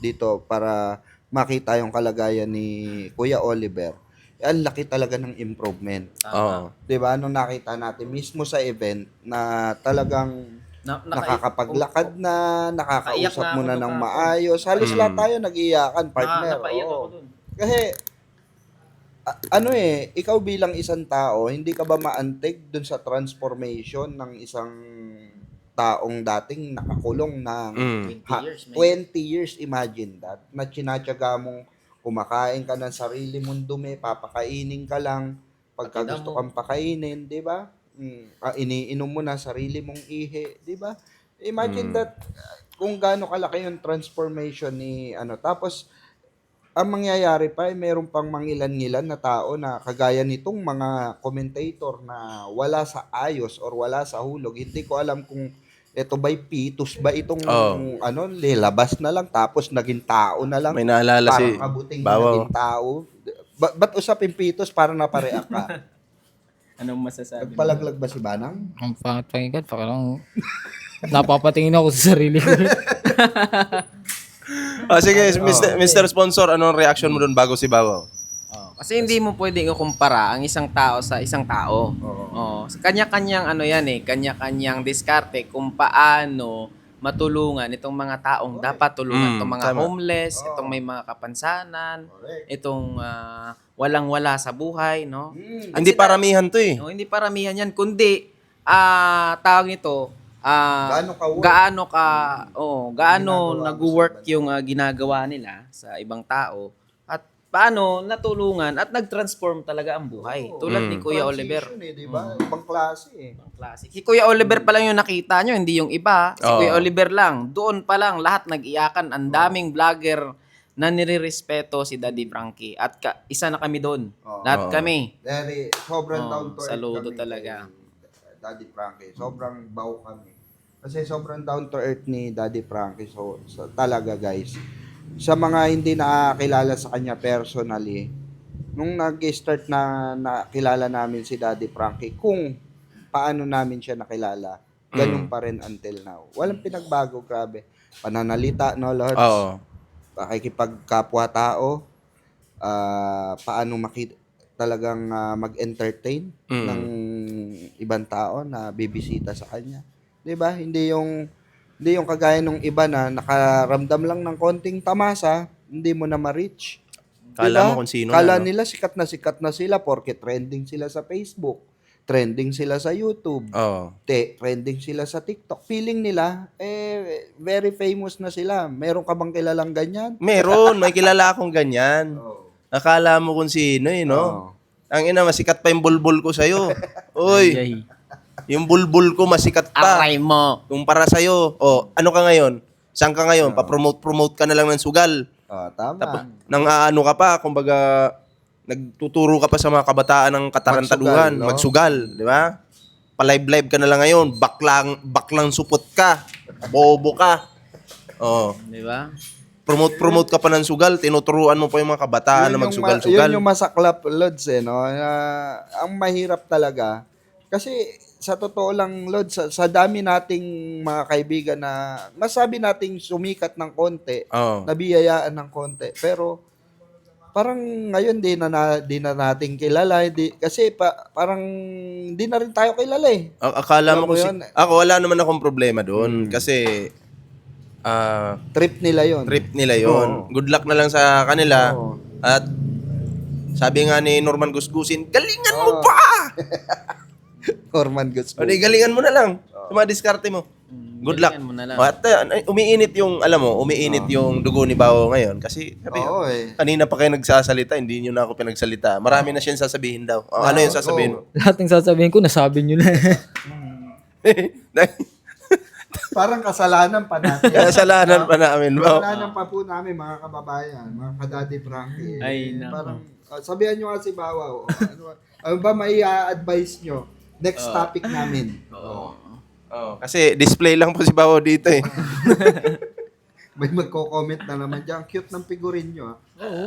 C: dito para makita yung kalagayan ni Kuya Oliver, ang laki talaga ng improvement.
A: Oo.
C: 'Di ba? Nung nakita natin mismo sa event na talagang nakakapaglakad na, nakakausap
D: Naiyak na
C: mo
D: ako
C: na
D: nung
C: ng
D: kahapon.
C: maayos. Halos lahat tayo nag-iyakan, partner.
D: Napaiyak
C: Oo.
D: ako doon.
C: Kasi ikaw bilang isang tao, hindi ka ba maantig dun sa transformation ng isang taong dating nakakulong ng 20 years, imagine that, na tsinatsaga mong kumakain ka ng sarili mong dumi, papakainin ka lang, pagka
D: Patida
C: gusto
D: mo.
C: kang pakainin, di ba? Iniinom mo na sarili mong ihi, di ba? Imagine that, kung gaano kalaki yung transformation ni tapos ang mangyayari pa ay meron pang mangilan-ngilan na tao na kagaya nitong mga commentator na wala sa ayos or wala sa hulog. Hindi ko alam kung ito ba'y pitos ba itong lilabas na lang tapos naging tao na lang.
A: May naalala si
C: Parang kabuting
A: Bawaw.
C: naging tao. Ba't usapin pitos para napareak ka?
D: Anong masasabi?
C: Nagpalaglag ba si Banang?
B: Ang pangit pakinggan, parang napapatingin ako sa sarili ko.
A: Sige, Mr. Sponsor, anong reaction mo doon bago si Bawaw?
D: Kasi hindi mo pwedeng ikumpara ang isang tao sa isang tao. Oo. Kanya-kanyang kanya-kanyang diskarte kung paano matulungan itong mga taong dapat tulungan. Itong mga
A: tama.
D: homeless, itong may mga kapansanan, itong walang-wala sa buhay, no? At
A: Hindi
D: sila-
A: paramihan to eh.
D: No, hindi paramihan yan, kundi tawag nito, gaano
C: Ginagawa mo
D: nag-work
C: sa ibang
D: yung ginagawa nila sa ibang tao at paano natulungan at nag-transform talaga ang buhay. Tulad ni Kuya Oliver.
C: Transition di ba? Ibang klase eh.
D: Classic. Si Kuya Oliver pa lang yung nakita nyo, hindi yung iba. Si
A: Oo.
D: Kuya Oliver lang. Doon pa lang lahat nag-iyakan. Ang daming vlogger na nirirespeto si Daddy Frankie. At isa na kami doon. Lahat kami.
C: Sobrang
D: Oo,
C: down to earth
D: saludo
C: kami
D: talaga.
C: kay Daddy Frankie. Sobrang bow kami. Kasi sobrang down to earth ni Daddy Frankie. So talaga guys. Sa mga hindi nakakilala sa kanya personally, nung nag-start na nakilala namin si Daddy Frankie, kung paano namin siya nakilala, ganun pa rin until now. Walang pinagbago, grabe. Pananalita, no, Lord?
A: Oo.
C: Pakikipagkapwa-tao, paano talagang mag-entertain ng ibang tao na bibisita sa kanya. 'Di ba? Hindi yung kagaya nung iba na nakaramdam lang ng konting tamasa, hindi mo na ma-reach.
A: Kala mo kung sino
C: Kala
A: na, no?
C: nila sikat na sila porque trending sila sa Facebook, trending sila sa YouTube,
A: Oo.
C: trending sila sa TikTok. Feeling nila, very famous na sila. Meron ka bang kilalang ganyan?
A: Meron, may kilala akong ganyan. Akala mo kung sino eh, no? Ang ina, masikat pa yung bulbul ko sa'yo. Uy, yung bulbul ko masikat pa.
D: Aray mo.
A: Kung para sa'yo, ano ka ngayon? Saan ka ngayon? Pa-promote ka na lang ng sugal.
C: Tama.
A: Tapos, nang ano ka pa, kumbaga, nagtuturo ka pa sa mga kabataan ng katarantaduhan,
C: Magsugal, no?
A: magsugal, di ba? Pa-live-live ka na lang ngayon, baklang supot ka, bobo ka. Oh,
D: Di ba?
A: promote ka pa ng sugal, tinuturuan mo pa yung mga kabataan na magsugal-sugal.
C: Yun yung masaklap, Lods, no? Ang mahirap talaga. Kasi, sa totoo lang, Lods, sa dami nating mga kaibigan na masabi nating sumikat ng konti,
A: Oo.
C: nabiyayaan ng konti. Pero, parang ngayon di na natin kilala. Kasi parang di na rin tayo kilala eh.
A: Akala
C: Alam
A: mo
C: mo
A: kung
C: yun?
A: ako wala naman akong problema doon kasi
C: Trip nila yon.
A: trip nila yon.
C: Oo.
A: Good luck na lang sa kanila.
C: Oo.
A: At sabi nga ni Norman Gusgusin, galingan mo
C: Oo.
A: pa!
C: Norman Guts.
A: O di, galingan mo na lang. Sa mga diskarte mo. Good luck.
D: galingan mo na lang.
A: At umiinit yung, alam mo, umiinit yung dugo ni Bao ngayon. Kasi, sabi,
C: Oo eh.
A: kanina pa kayo nagsasalita, hindi nyo na ako pinagsalita. Marami na siyang sasabihin daw. Ano yung sasabihin mo?
B: Lahat ng sasabihin ko, nasabi nyo na.
C: Parang kasalanan pa natin.
A: Kasalanan pa namin. Oh.
C: Kasalanan pa po namin, mga kababayan, mga kadadi Frankie.
D: Ay, nako.
C: Parang, sabihan nyo nga si Bawaw, ano ba may advice nyo? Next topic namin.
A: Oh, kasi display lang po si Bawo dito eh.
C: May magko-comment na naman dyan. Cute ng figurin nyo.
B: Oo.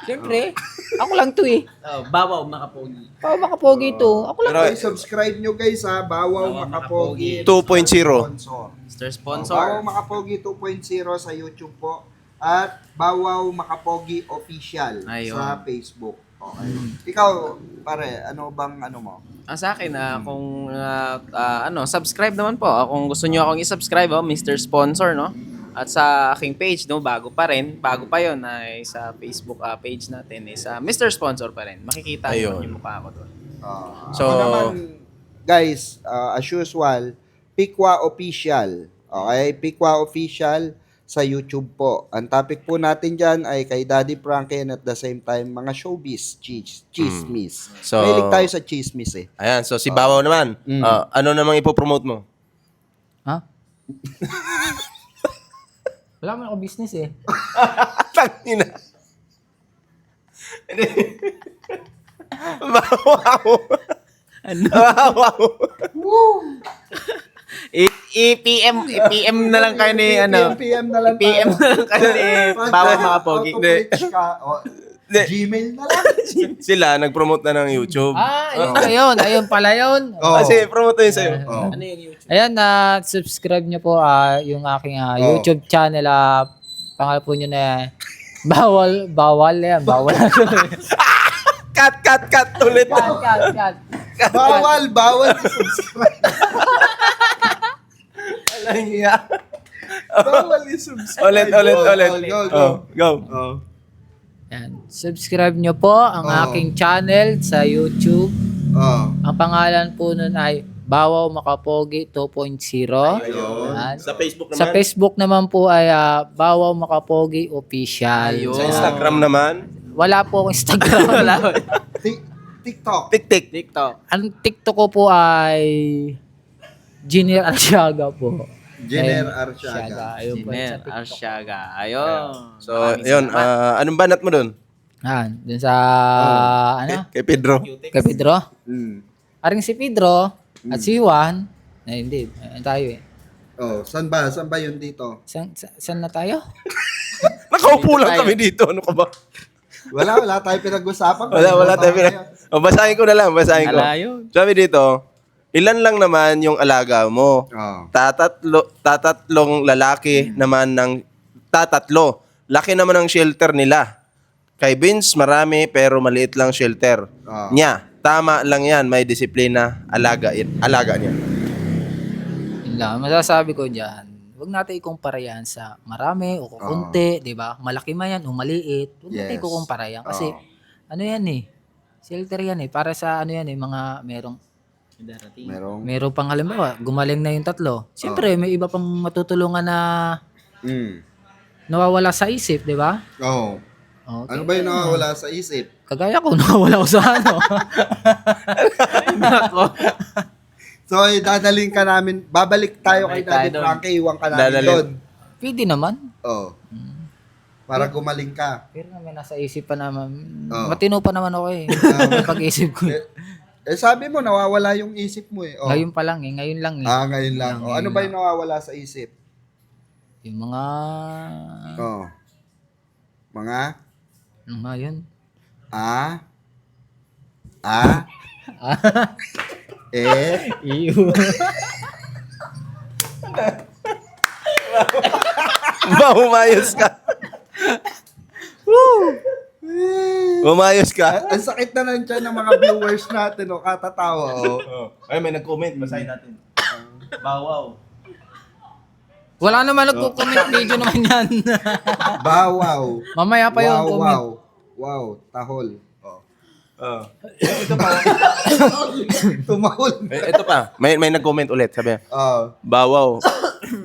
B: Siyempre, ako lang to eh.
D: Bawaw, makapogi.
B: Pao makapogi to. Ako lang.
A: Pero
C: Okay, subscribe nyo guys ha. Bawaw Makapogi
A: 2.0.
C: Sponsor.
D: Mr.
C: Bawaw
D: Sponsor.
C: Makapogi 2.0 sa YouTube po. At Bawaw Makapogi Official
D: Ayun.
C: sa Facebook. Okay. Ikaw, pare, ano bang ano mo?
D: Sa akin, kung subscribe naman po. Kung gusto niyo akong i-subscribe, Mr. Sponsor, no? At sa aking page, no, bago pa yon ay sa Facebook page natin, is Mr. Sponsor pa rin. Makikita niyo
A: Ayun.
D: yung mukha ko doon.
A: So-
C: Ako naman, guys, as usual, Pikwa Official. Okay? Pikwa Official sa YouTube po. Ang topic po natin dyan ay kay Daddy Frankie and at the same time, mga showbiz, chismis.
A: So-
C: Mahilig tayo sa chismis eh.
A: Ayan, so si Bawo naman. Ano namang ipopromote mo?
B: Ha? Wala man ako business eh.
A: Tangina. Bawo.
B: Ano?
A: Bawo.
D: I-PM na lang kayo ni,
C: PM na lang
D: PM na lang kayo ni Bawaw Makapogi.
A: Hindi.
C: Gmail na lang.
A: Sila, nag-promote na ng YouTube.
B: Ayun. Ayun pala yun.
C: Oh.
A: Kasi promote na yun sa'yo.
C: Oh.
D: Ano yung YouTube?
B: Ayan, subscribe nyo po yung aking YouTube channel. Pangalan po nyo na Bawal yan. Bawal na to.
A: Cut ulit.
B: Cut.
C: Bawal i-subscribe.
A: Alang iya.
C: Bawal i-subscribe.
A: Ulit.
C: Go.
A: Go.
B: Yan. Subscribe nyo po ang aking channel sa YouTube. Ang pangalan po nun ay Bawaw Makapogi 2.0. Yan.
A: Sa Facebook naman.
B: Sa Facebook naman po ay Bawaw Makapogi Official.
D: Ayun.
A: Sa Instagram naman.
B: Wala po akong Instagram.
C: TikTok.
A: Tik.
D: TikTok.
B: Ang TikTok ko po ay Junior Arsiaga po.
C: Jenner
B: Ayun,
C: Arsiaga.
B: Ayun po.
D: Jiner Arsiaga. Ayun.
A: So,
D: Maraming
A: yun.
D: salamat.
A: Anong banat mo dun?
B: Dun sa,
A: Kay Pedro.
B: kay Pedro.
C: Mm.
B: Aring si Pedro at si Juan. Hindi, tayo eh.
C: Oh, saan ba? Saan ba yun dito?
B: Saan na tayo?
A: Nakaupo lang kami dito. Ano ka ba?
C: Wala tayo pinag-usapan.
A: Wala tayo. Basahin ko na lang. Basahin ko.
D: Alayo.
A: Sabi dito, ilan lang naman yung alaga mo?
C: Oh.
A: Tatatlong lalaki naman ng tatatlo. Laki naman ng shelter nila. Kay Vince, marami pero maliit lang shelter. Niya, tama lang yan. May disiplina. Alaga niya.
B: Yun lang. Masasabi ko dyan, huwag natin ikumpara yan sa marami o kukunti, di ba? Malaki man yan o maliit. Huwag natin
C: Yes.
B: ikukumpara yan. Kasi,
C: Oo.
B: ano yan eh, shelter yan eh. Para sa ano yan eh, mga merong pang halimbawa, gumaling na yung tatlo. Siyempre, may iba pang matutulungan na nawawala sa isip, di ba?
C: Oh.
B: Okay.
C: Ano ba yung nakawala sa isip?
B: Kagaya ko, nawawala ko sa ano.
C: So, dadalhin ka namin. Babalik tayo kay
D: Babalik
C: Daddy
D: tayo doon.
C: Frankie. Iwan ka namin
A: Dadalhin.
C: doon.
B: Pwede naman.
C: Oh. Para gumaling ka.
B: Pero naman nasa isip pa naman.
C: Oo.
B: Matino pa naman ako eh. Pag-isip ko.
C: Sabi mo, nawawala yung isip mo eh. Oh.
B: Ngayon pa lang eh. Ngayon lang eh.
C: Ngayon lang. Oh, ano ba yung nawawala sa isip?
B: Yung mga...
C: Oh. Mga?
B: Ano nga yun? Iyo.
A: Umayos ka. Umayos ka.
C: Ang sakit na ng tiyan ng mga viewers natin, oh, katatawa, oh.
A: Ay, may nag-comment. Basahin natin. Bawaw.
B: Wala naman nagko-comment video naman yan.
C: Bawaw.
B: Mamaya pa yung comment.
C: Wow, tahol. Oh. Tumahol.
A: Ito pa. May nag-comment ulit. Sabi niya,
C: Oh.
A: Bawaw,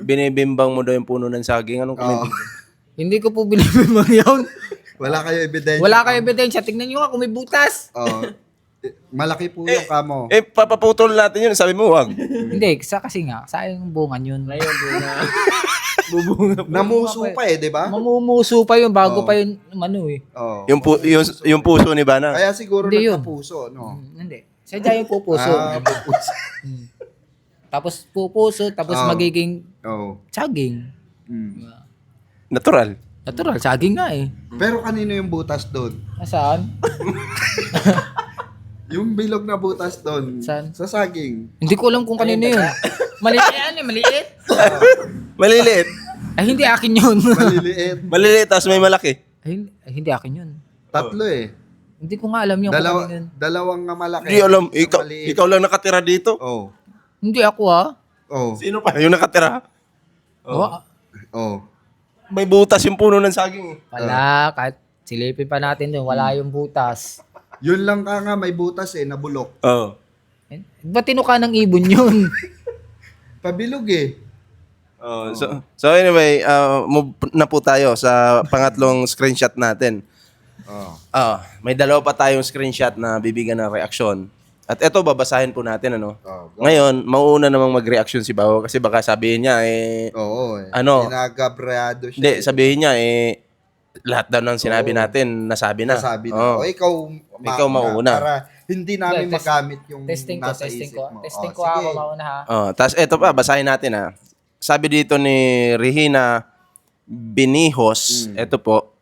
A: binibimbang mo daw yung puno ng saging. Anong comment?
B: Hindi ko po binibimang yun.
C: Wala kayo ebidensya.
B: Wala kayo ebidensya. Tignan nyo nga kung may butas.
C: Oh. Malaki po yung kamo.
A: Papaputol natin yun. Sabi mo, wag.
B: Hindi, kasi nga, sayang yung bungan yun.
C: Namuso pa eh, di ba?
B: Mamumuso pa yun bago
C: Oo.
B: pa yun, eh.
C: Oh.
A: Yung puso ni Banang.
C: Kaya siguro
B: Hindi yun.
C: nagkapuso, no?
B: Hindi. Sadya yung pupuso.
C: Pupuso.
B: Tapos pupuso, tapos
C: Oo.
B: magiging
C: Oh.
B: saging.
C: Mm.
A: Natural.
B: Natural, saging nga eh.
C: Pero kanino yung butas doon?
B: Nasaan?
C: Yung bilog na butas doon.
B: Saan?
C: Sa saging.
B: Hindi ko alam kung kanino yun. Maliit yan eh, maliit.
A: Maliliit.
B: Ay, hindi akin yun.
C: Maliliit.
A: Maliliit, tapos may malaki.
B: Ay, hindi akin yun.
C: Tatlo eh.
B: Hindi ko nga alam yung kung kanino yun.
C: Dalawang nga malaki.
A: Hindi alam.
C: Isang maliit.
A: Ikaw lang nakatira dito.
C: Oh.
B: Hindi ako
C: Oh.
A: Sino pa? Yung nakatira.
B: Oh.
C: Oh.
A: May butas yung puno ng saging.
B: Wala, kahit silipin pa natin doon, wala yung butas.
C: Yun lang ka nga may butas eh, nabulok.
A: Oo.
B: Ba't tinuka ng ibon yun?
C: Pabilog eh.
A: Oh, so anyway, move na po tayo sa pangatlong screenshot natin.
C: Oh.
A: May dalawa pa tayong screenshot na bibigyan ng reaksyon. At eto, babasahin po natin, ano.
C: Oh.
A: Ngayon, mauuna namang mag-reaction si Bawo kasi baka sabihin niya,
C: Oo eh.
A: Ano?
C: Ginagabrado siya.
A: hindi, sabihin niya, lahat daw ng sinabi natin, nasabi na.
C: Nasabi
A: Oo.
C: na. O ikaw,
A: Ikaw mauna.
C: Para hindi namin
B: Hindi,
C: magamit yung
B: Testing ko,
C: nasa
B: testing
C: isip
B: ko.
C: mo.
B: Testing
C: Oh,
B: ko ako
C: sige.
B: mauna ha.
A: Tapos eto pa, basahin natin, ha. Sabi dito ni Regina Binihos, eto po,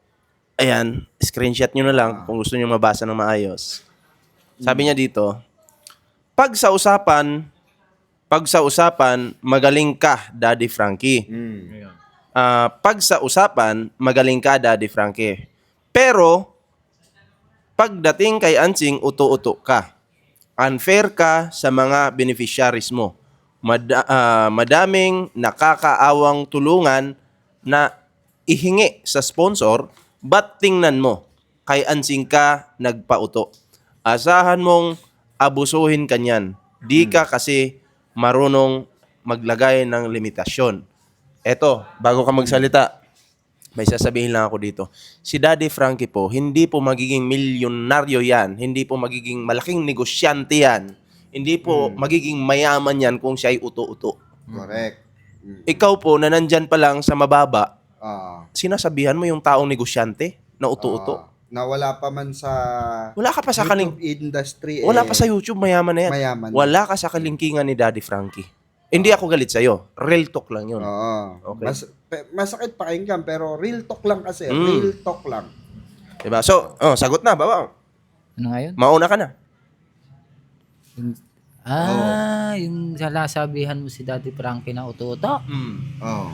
A: ayan, screenshot nyo na lang kung gusto nyo mabasa ng maayos. Sabi niya dito, pag sa usapan, magaling ka, Daddy Frankie. Pag sa usapan, magaling ka, Daddy Frankie. Pero, pagdating kay Ansing, uto-uto ka. Unfair ka sa mga beneficiaries mo. Madaming nakakaawang tulungan na ihingi sa sponsor, ba't tingnan mo, kay Ansing ka nagpauto. Asahan mong abusuhin ka niyan. Di ka kasi marunong maglagay ng limitasyon. Eto, bago ka magsalita, may sasabihin lang ako dito. Si Daddy Frankie po, hindi po magiging milyonaryo yan. Hindi po magiging malaking negosyante yan. Hindi po magiging mayaman yan kung siya ay uto-uto.
C: Correct.
A: Ikaw po, na nandyan pa lang sa mababa,
C: Ah.
A: sinasabihan mo yung taong negosyante na uto-uto.
C: Na wala pa man sa
A: Wala ka pa sa
C: YouTube industry.
A: Wala pa sa YouTube, mayaman na yan.
C: Mayaman.
A: Wala ka sa kalingkingan ni Daddy Frankie. Hindi ako galit sa'yo. Real talk lang yun.
C: Oo.
A: Okay.
C: Masakit pakinggan pero real talk lang kasi.
A: Mm.
C: Real talk lang.
A: Diba? So, sagot na, baba.
B: Ano nga yun?
A: Mauna ka na.
B: Yung sinasabihan mo si Daddy Frankie na uto-uto.
C: Oo.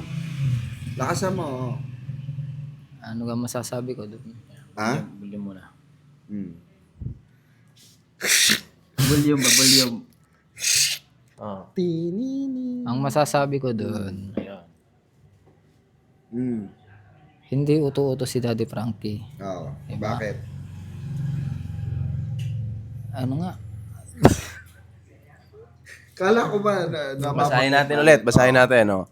C: Lakasan mo. Oh.
B: Ano nga masasabi ko doon?
C: Ha?
D: Volume muna.
C: Mm.
D: Volume ba? Volume.
C: Tinini.
B: Ang masasabi ko doon,
C: Mm.
B: hindi uto-uto si Daddy Frankie.
C: Oo.
B: Diba?
C: Bakit?
B: Ano nga?
C: Kala ko ba
A: Basahin natin ulit. Basahin natin, no?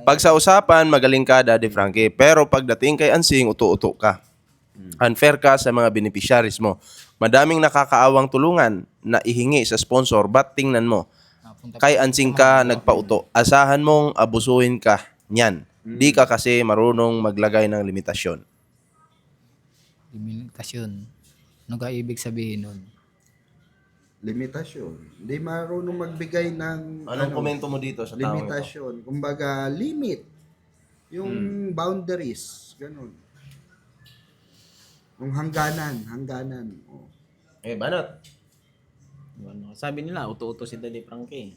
A: Pag sa usapan, magaling ka, Daddy Frankie. Pero pagdating kay Ansing, uto-uto ka. Unfair ka sa mga beneficiaries mo. Madaming nakakaawang tulungan na ihingi sa sponsor. Ba't tingnan mo? Kay Ansing ka nagpauto. Asahan mong abusuhin ka niyan. Di ka kasi marunong maglagay ng limitasyon.
B: Limitasyon. Ano ka ibig sabihin nun?
C: Limitasyon. Hindi marunong magbigay ng
A: Anong komento mo dito sa taong ito?
C: limitasyon. Kumbaga, limit. Yung boundaries. Ganun. Yung hangganan. Oh.
A: Banat.
D: Ano, sabi nila, uto-uto si Daddy Frankie.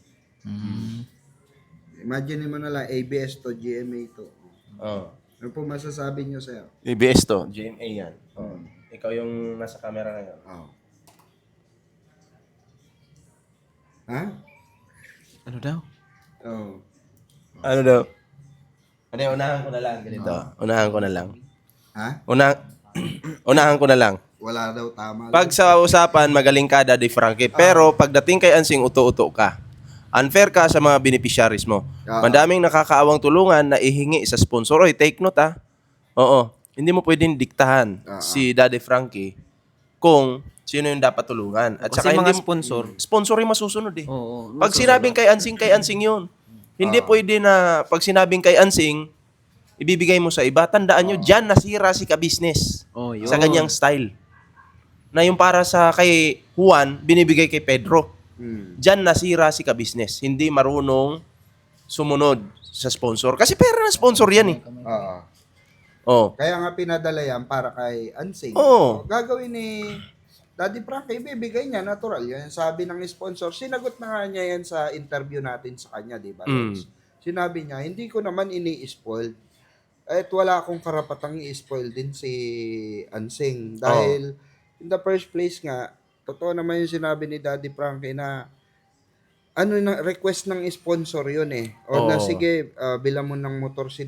C: Imagine mo na lang, ABS to, GMA to.
A: Oh.
C: Ano po masasabi nyo, sir?
A: ABS to. GMA yan. Ikaw yung nasa camera ngayon.
C: Oh. Ha?
D: Ano daw?
C: Oh.
A: Ano daw? Hindi, unahan ko na lang. Ganito. Unahan ko na lang.
C: Ha?
A: Unahan ko na lang.
C: Wala daw tama.
A: Pag sa usapan, magaling ka, Daddy Frankie. Pero pagdating kay Ansing, uto-uto ka. Unfair ka sa mga beneficiaries mo. Madaming nakakaawang tulungan na ihingi sa sponsor. Oy, take note, ha? Oo. Hindi mo pwedeng diktahan si Daddy Frankie kung sino yung dapat tulungan. At
D: Kasi
A: saka
D: mga
A: hindi,
D: sponsor.
A: yung masusunod eh.
D: Oo.
A: Pag sinabing kay Ansing yun. Hindi pwede na pag sinabing kay Ansing, ibibigay mo sa iba. Tandaan nyo, dyan nasira si ka-business.
D: Oh, yun.
A: Sa ganyang style. Na yung para sa kay Juan, binibigay kay Pedro. Dyan nasira si ka-business. Hindi marunong sumunod sa sponsor. Kasi pera ng sponsor yan eh.
C: Oo.
A: Oh.
C: Kaya nga pinadala yan para kay Ansing.
A: Oo.
C: Gagawin ni Daddy Frankie, ibibigay niya, natural. Yan sabi ng sponsor. Sinagot na nga niya yan sa interview natin sa kanya, di ba? Sinabi niya, hindi ko naman ini-spoil. At wala akong karapatang i-spoil din si Ansing. Dahil, in the first place nga, totoo naman yung sinabi ni Daddy Frankie na na request ng sponsor yun eh. O na sige, bilang mo ng motor si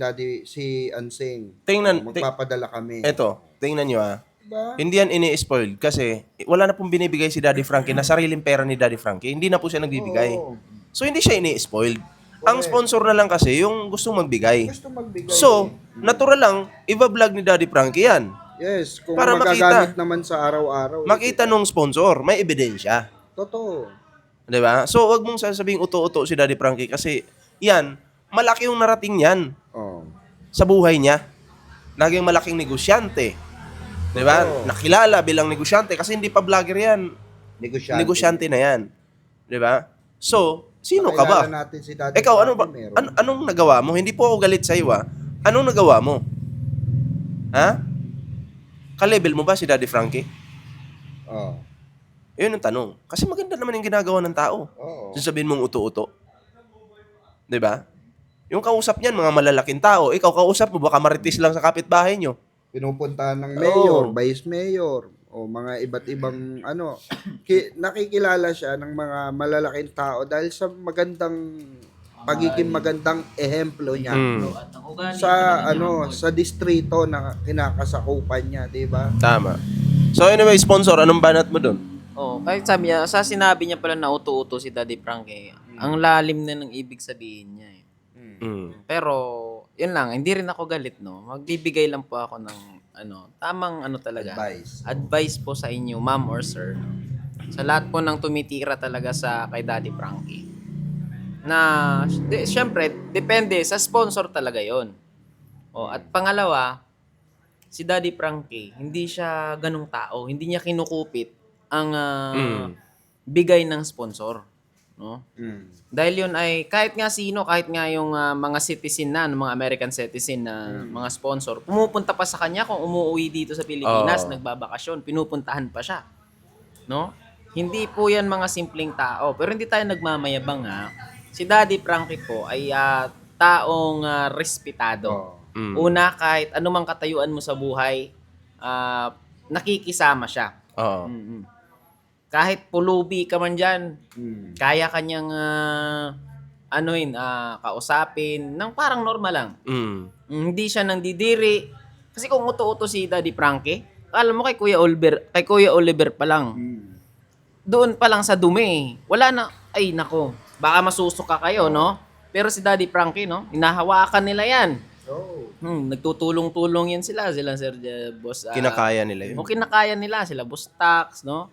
C: Ansing.
A: Tingnan-
C: Magpapadala kami.
A: Eto, tingnan nyo ah.
C: Diba?
A: Hindi yan ini-spoiled kasi wala na pong binibigay si Daddy Frankie na sariling pera ni Daddy Frankie. Hindi na po siya nagbibigay.
C: Oo.
A: So, hindi siya ini-spoiled. Ang sponsor na lang kasi yung gustong magbigay.
C: Gusto magbigay.
A: So, natural lang, iba-vlog ni Daddy Frankie yan.
C: Yes, kung
A: para
C: magagamit naman sa araw-araw.
A: Makita nung sponsor, may ebidensya.
C: Totoo.
A: 'Di ba? So, wag mong sasabing uto-uto si Daddy Frankie kasi yan, malaki yung narating yan
C: Oh.
A: sa buhay niya. Naging malaking negosyante. 'Di ba? Nakilala bilang negosyante kasi hindi pa vlogger yan. Negosyante na yan. 'Di ba? So, sino ka ba?
C: Nakilala natin si Daddy
A: Ikaw, ano ba?
C: Frankie, meron.
A: Anong nagawa mo? Hindi po ako galit sa iyo, ah. Anong nagawa mo? Ha? Ka-level mo ba si Daddy Frankie?
C: Oh.
A: Yun ang tanong. Kasi maganda naman yung ginagawa ng tao.
C: Oo.
A: Sasabihin mong uto-uto. 'Di ba? Yung kausap niyan, mga malalaking tao. Ikaw, kausap mo, baka maritis lang sa kapitbahay nyo.
C: Pinupuntahan ng mayor,
A: Oo.
C: vice mayor, o mga iba't ibang nakikilala siya ng mga malalaking tao dahil sa pagiging magandang ehemplo niya sa sa distrito na kinakasakupan niya, 'di ba?
A: Tama. So anyway, sponsor, anong banat mo dun?
D: Oh, kahit sabi niya, sa sinabi niya pala na uto-uto si Daddy Frankie, ang lalim na ng ibig sabihin niya eh. Pero, yun lang, hindi rin ako galit, no? Magbibigay lang po ako ng, tamang talaga. Advice po sa inyo, ma'am or sir. Sa lahat po ng tumitira talaga sa kay Daddy Frankie. Na, syempre, depende, sa sponsor talaga yon. Oh, at pangalawa, si Daddy Frankie, hindi siya ganung tao. Hindi niya kinukupit ang bigay ng sponsor. No? Dahil yun ay kahit nga sino, kahit nga yung mga citizen na, mga American citizen na mga sponsor, pumupunta pa sa kanya kung umuwi dito sa Pilipinas, nagbabakasyon, pinupuntahan pa siya. No? Hindi po yan mga simpleng tao. Pero hindi tayo nagmamayabang ha. Si Daddy Frankie po ay taong respetado. Una, kahit anumang katayuan mo sa buhay, nakikisama siya.
A: Oo.
D: Kahit pulubi ka man dyan, kaya kanyang kausapin ng parang normal lang. Hindi siya nandidiri. Kasi kung uto-uto si Daddy Frankie, alam mo kay Kuya Oliver pa lang. Doon pa lang sa dumi. Wala na, ay nako, baka masusuka kayo, no? Pero si Daddy Frankie, no? Hinahawakan nila yan. Nagtutulong-tulong yan sila Sir Boss.
A: Kinakaya nila yun.
D: O kinakaya nila, sila Boss Tax, no?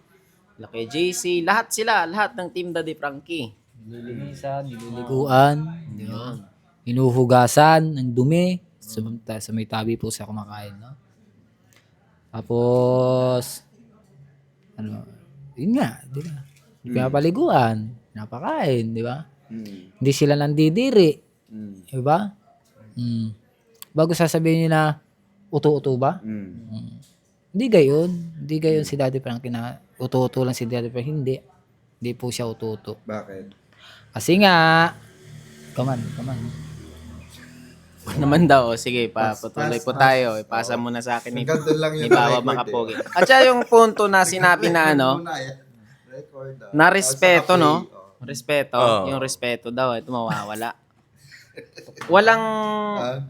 D: Sila kay JC, lahat ng Team Daddy Frankie.
B: Nililinisan, nililiguan, di ba? Hinuhugasan ng dumi sa may tabi po sa kumakain, no? Tapos, yun nga, di ba? Pinapaliguan, napakain, di ba? Hindi sila nandidiri, di ba? Bago sasabihin niyo na uto-uto ba? Hindi gayon si Daddy Frankie na uto-uto lang si Daddy Frankie. Hindi po siya uto-uto.
C: Bakit?
B: Kasi nga, come on.
D: Naman daw, sige, patuloy po tayo. Ipasa mo na sa akin ni
C: Hanggang doon lang yun
D: Bawa
C: na-record
D: Makapogi. At siya yung punto na sinabi na na respeto, no? Respeto, yung respeto daw, ito mawawala. Walang,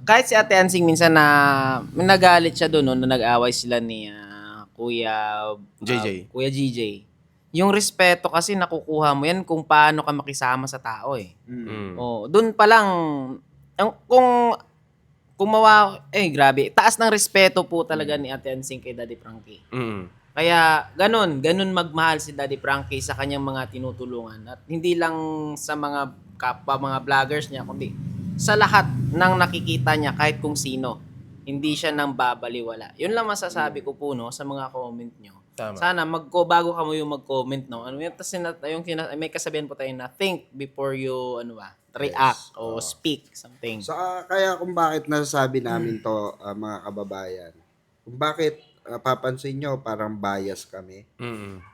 D: kahit si Ate Ansing minsan na nagalit siya doon, no, na nag-away sila ni Kuya JJ. Yung respeto kasi nakukuha mo yan kung paano ka makisama sa tao eh. Oh, doon pa lang kung grabe, taas ng respeto po talaga ni Ate Ansing kay Daddy Frankie. Kaya ganun magmahal si Daddy Frankie sa kanyang mga tinutulungan. At hindi lang sa mga kapwa mga vloggers niya, kundi sa lahat ng nakikita niya kahit kung sino. Hindi siya nang babaliwala. Yun lang masasabi ko po no, sa mga comment nyo.
A: Tama.
D: Sana bago ka mo yung mag-comment no. Ano yun, may kasabihan po tayo na think before you react o speak something.
C: So, kaya kung bakit nasasabi namin to, mga kababayan, kung bakit papansin nyo, parang bias kami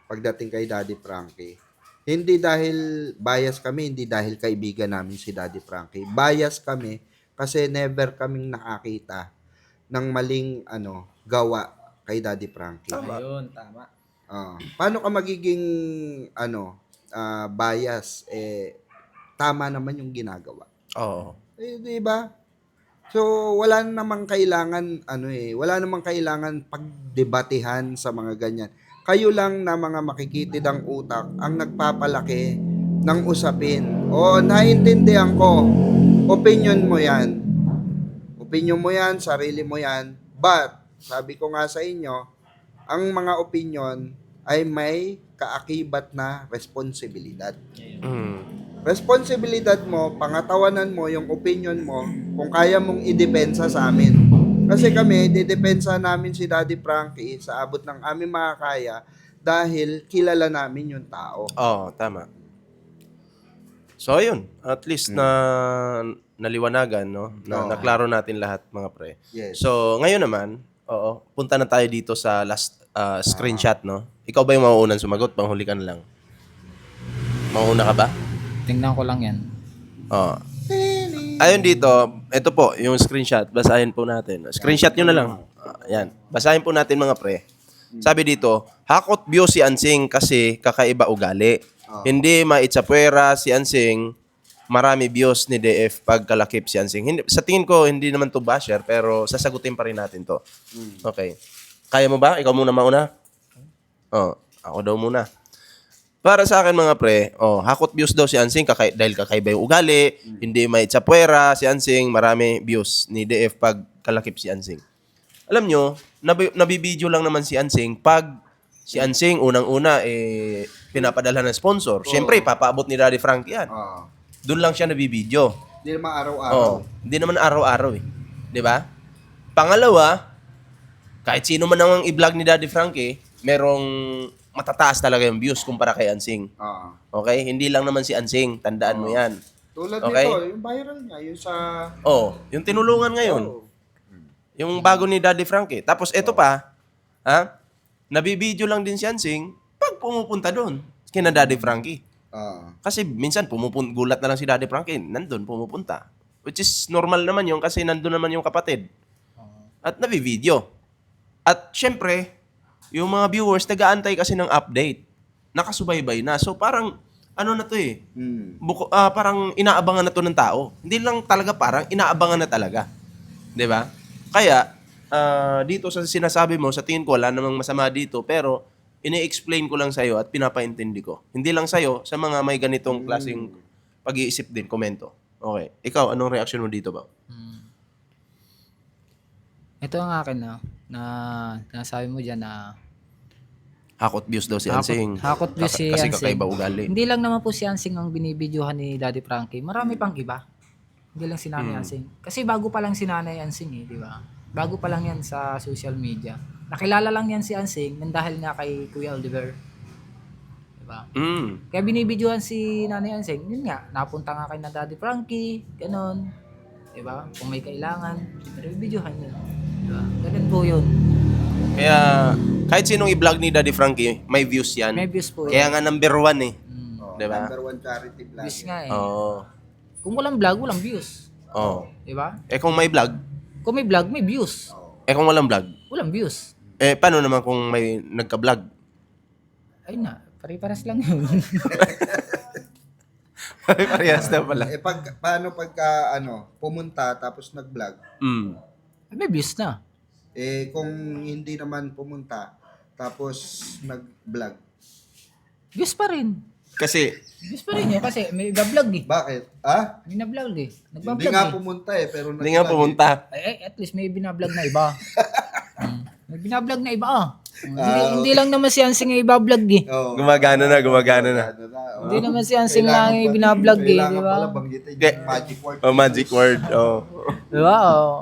C: pagdating kay Daddy Frankie. Hindi dahil bias kami, hindi dahil kaibigan namin si Daddy Frankie. Bias kami kasi never kaming nakakita ng maling gawa kay Daddy Frankie.
D: Ayun, tama.
C: Paano ka magiging bias? Tama naman yung ginagawa.
A: Oo.
C: Di ba? So, wala namang kailangan, wala namang kailangan pagdebatehan sa mga ganyan. Kayo lang na mga makikitid ang utak ang nagpapalaki ng usapin. O, naiintindihan ko, opinion mo yan. Opinion mo yan, sarili mo yan. But, sabi ko nga sa inyo, ang mga opinion ay may kaakibat na responsibilidad. Responsibilidad mo, pangatawanan mo yung opinion mo kung kaya mong idepensa sa amin. Kasi kami, didepensa namin si Daddy Frankie sa abot ng aming makakaya dahil kilala namin yung tao.
A: Oo, tama. So, ayun. At least na naliwanagan, no? Naklaro natin lahat, mga pre.
C: Yes.
A: So, ngayon naman, punta na tayo dito sa last screenshot, no? Ikaw ba yung mauunang sumagot? Panghuli ka na lang. Mauna ka ba?
B: Tingnan ko lang yan.
A: Oo. Ayun dito, ito po, yung screenshot. Basahin po natin. Screenshot nyo na lang. Yan. Basahin po natin, mga pre. Sabi dito, hakot view si Ansing kasi kakaiba ugali. Hindi maitsapwera si Ansing, marami views ni DF pag kalakip si Ansing. Hindi, sa tingin ko, hindi naman to basher, pero sasagutin pa rin natin to. Okay. Kaya mo ba? Ikaw muna mauna? Ako daw muna. Para sa akin, mga pre, hakot views daw si Ansing dahil kakaiba yung ugali, hindi maitsapwera si Ansing, marami views ni DF pag kalakip si Ansing. Alam nyo, nabibideo lang naman si Ansing pag si Ansing unang-una pinapadala ng sponsor. Siyempre, papaabot ni Daddy Frankie yan. Doon lang siya nabibideo.
C: Hindi naman araw-araw.
A: Hindi naman araw-araw eh. 'Di ba? Pangalawa, kahit sino man ang i-vlog ni Daddy Frankie, merong matataas talaga yung views kumpara kay Ansing. Okay? Hindi lang naman si Ansing. Tandaan mo yan.
C: Tulad
A: Okay?
C: nito, yung viral niya, yung sa...
A: Yung tinulungan ngayon. Yung bago ni Daddy Frankie. Tapos ito pa, nabibideo lang din si Ansing pag pumupunta doon kina Daddy Frankie. Kasi minsan gulat na lang si Daddy Frankie, nandun pumupunta. Which is normal naman yun kasi nandun naman yung kapatid. At nabibideo. At syempre, yung mga viewers nag-aantay kasi ng update. Nakasubaybay na. So parang na to eh. Parang inaabangan na to ng tao. Hindi lang talaga parang inaabangan na talaga. 'Di ba? Kaya dito sa sinasabi mo, sa tingin ko wala namang masama dito, pero ini-explain ko lang sa'yo at pinapaintindi ko. Hindi lang sa'yo, sa mga may ganitong klaseng pag-iisip din, komento. Okay. Ikaw, anong reaction mo dito ba?
B: Ito ang akin na nasabi mo dyan na
A: Hakot views daw si Ansing.
B: hakot views si
A: Kasi
B: Ansing.
A: kakaiba ugali.
B: Hindi lang naman po si Ansing ang binibidyohan ni Daddy Frankie. Marami pang iba. Hindi lang si Nanay Ansing. Kasi bago pa lang si Nanay Ansing di ba? Bago pa lang yan sa social media. Nakilala lang yan si Ansing nang dahil nga kay Kuya Oliver. Di ba? Kaya binibidyohan si Nanay Ansing, yun nga, napunta nga kay na Daddy Frankie, ganon. Di ba? Kung may kailangan, binibidyohan yun. Di ba? Ganun po yun.
A: Kaya, kahit sinong i-vlog ni Daddy Frankie, may views yan.
B: May views po
A: Kaya
B: yan.
A: nga number 1 eh. Diba?
C: Number 1 charity vlog.
B: Views nga eh.
A: Oo.
B: Kung walang vlog, walang views.
A: Oo.
B: Di ba?
A: Kung may vlog,
B: Kung may vlog, may views.
A: kung walang vlog,
B: Walang views.
A: paano naman kung may nagka-vlog?
B: Ay na, pare-paras lang yun.
A: Parehas na pala.
C: Paano pagka, pumunta tapos nag-vlog?
B: May views na.
C: Kung hindi naman pumunta tapos nag-vlog.
B: Views pa rin.
A: Kasi,
B: Views pa rin yun kasi may vlog eh.
C: Bakit?
B: May na-vlog eh.
C: Hindi
B: Nagbablog
C: nga
B: eh.
C: pumunta pero
A: hindi nga
C: nag-vlog
A: pumunta.
B: Ay, at least may binablog na iba. May binablog na iba Hindi lang naman si Ansing ay ibablog eh.
C: Oo.
A: Gumagana na.
C: Oo.
B: Hindi naman si Ansing lang ay binablog eh,
C: Kailangan
B: di ba?
C: pala banggitin yung magic word.
A: Oh, magic word. Oh.
B: Di ba? Oh.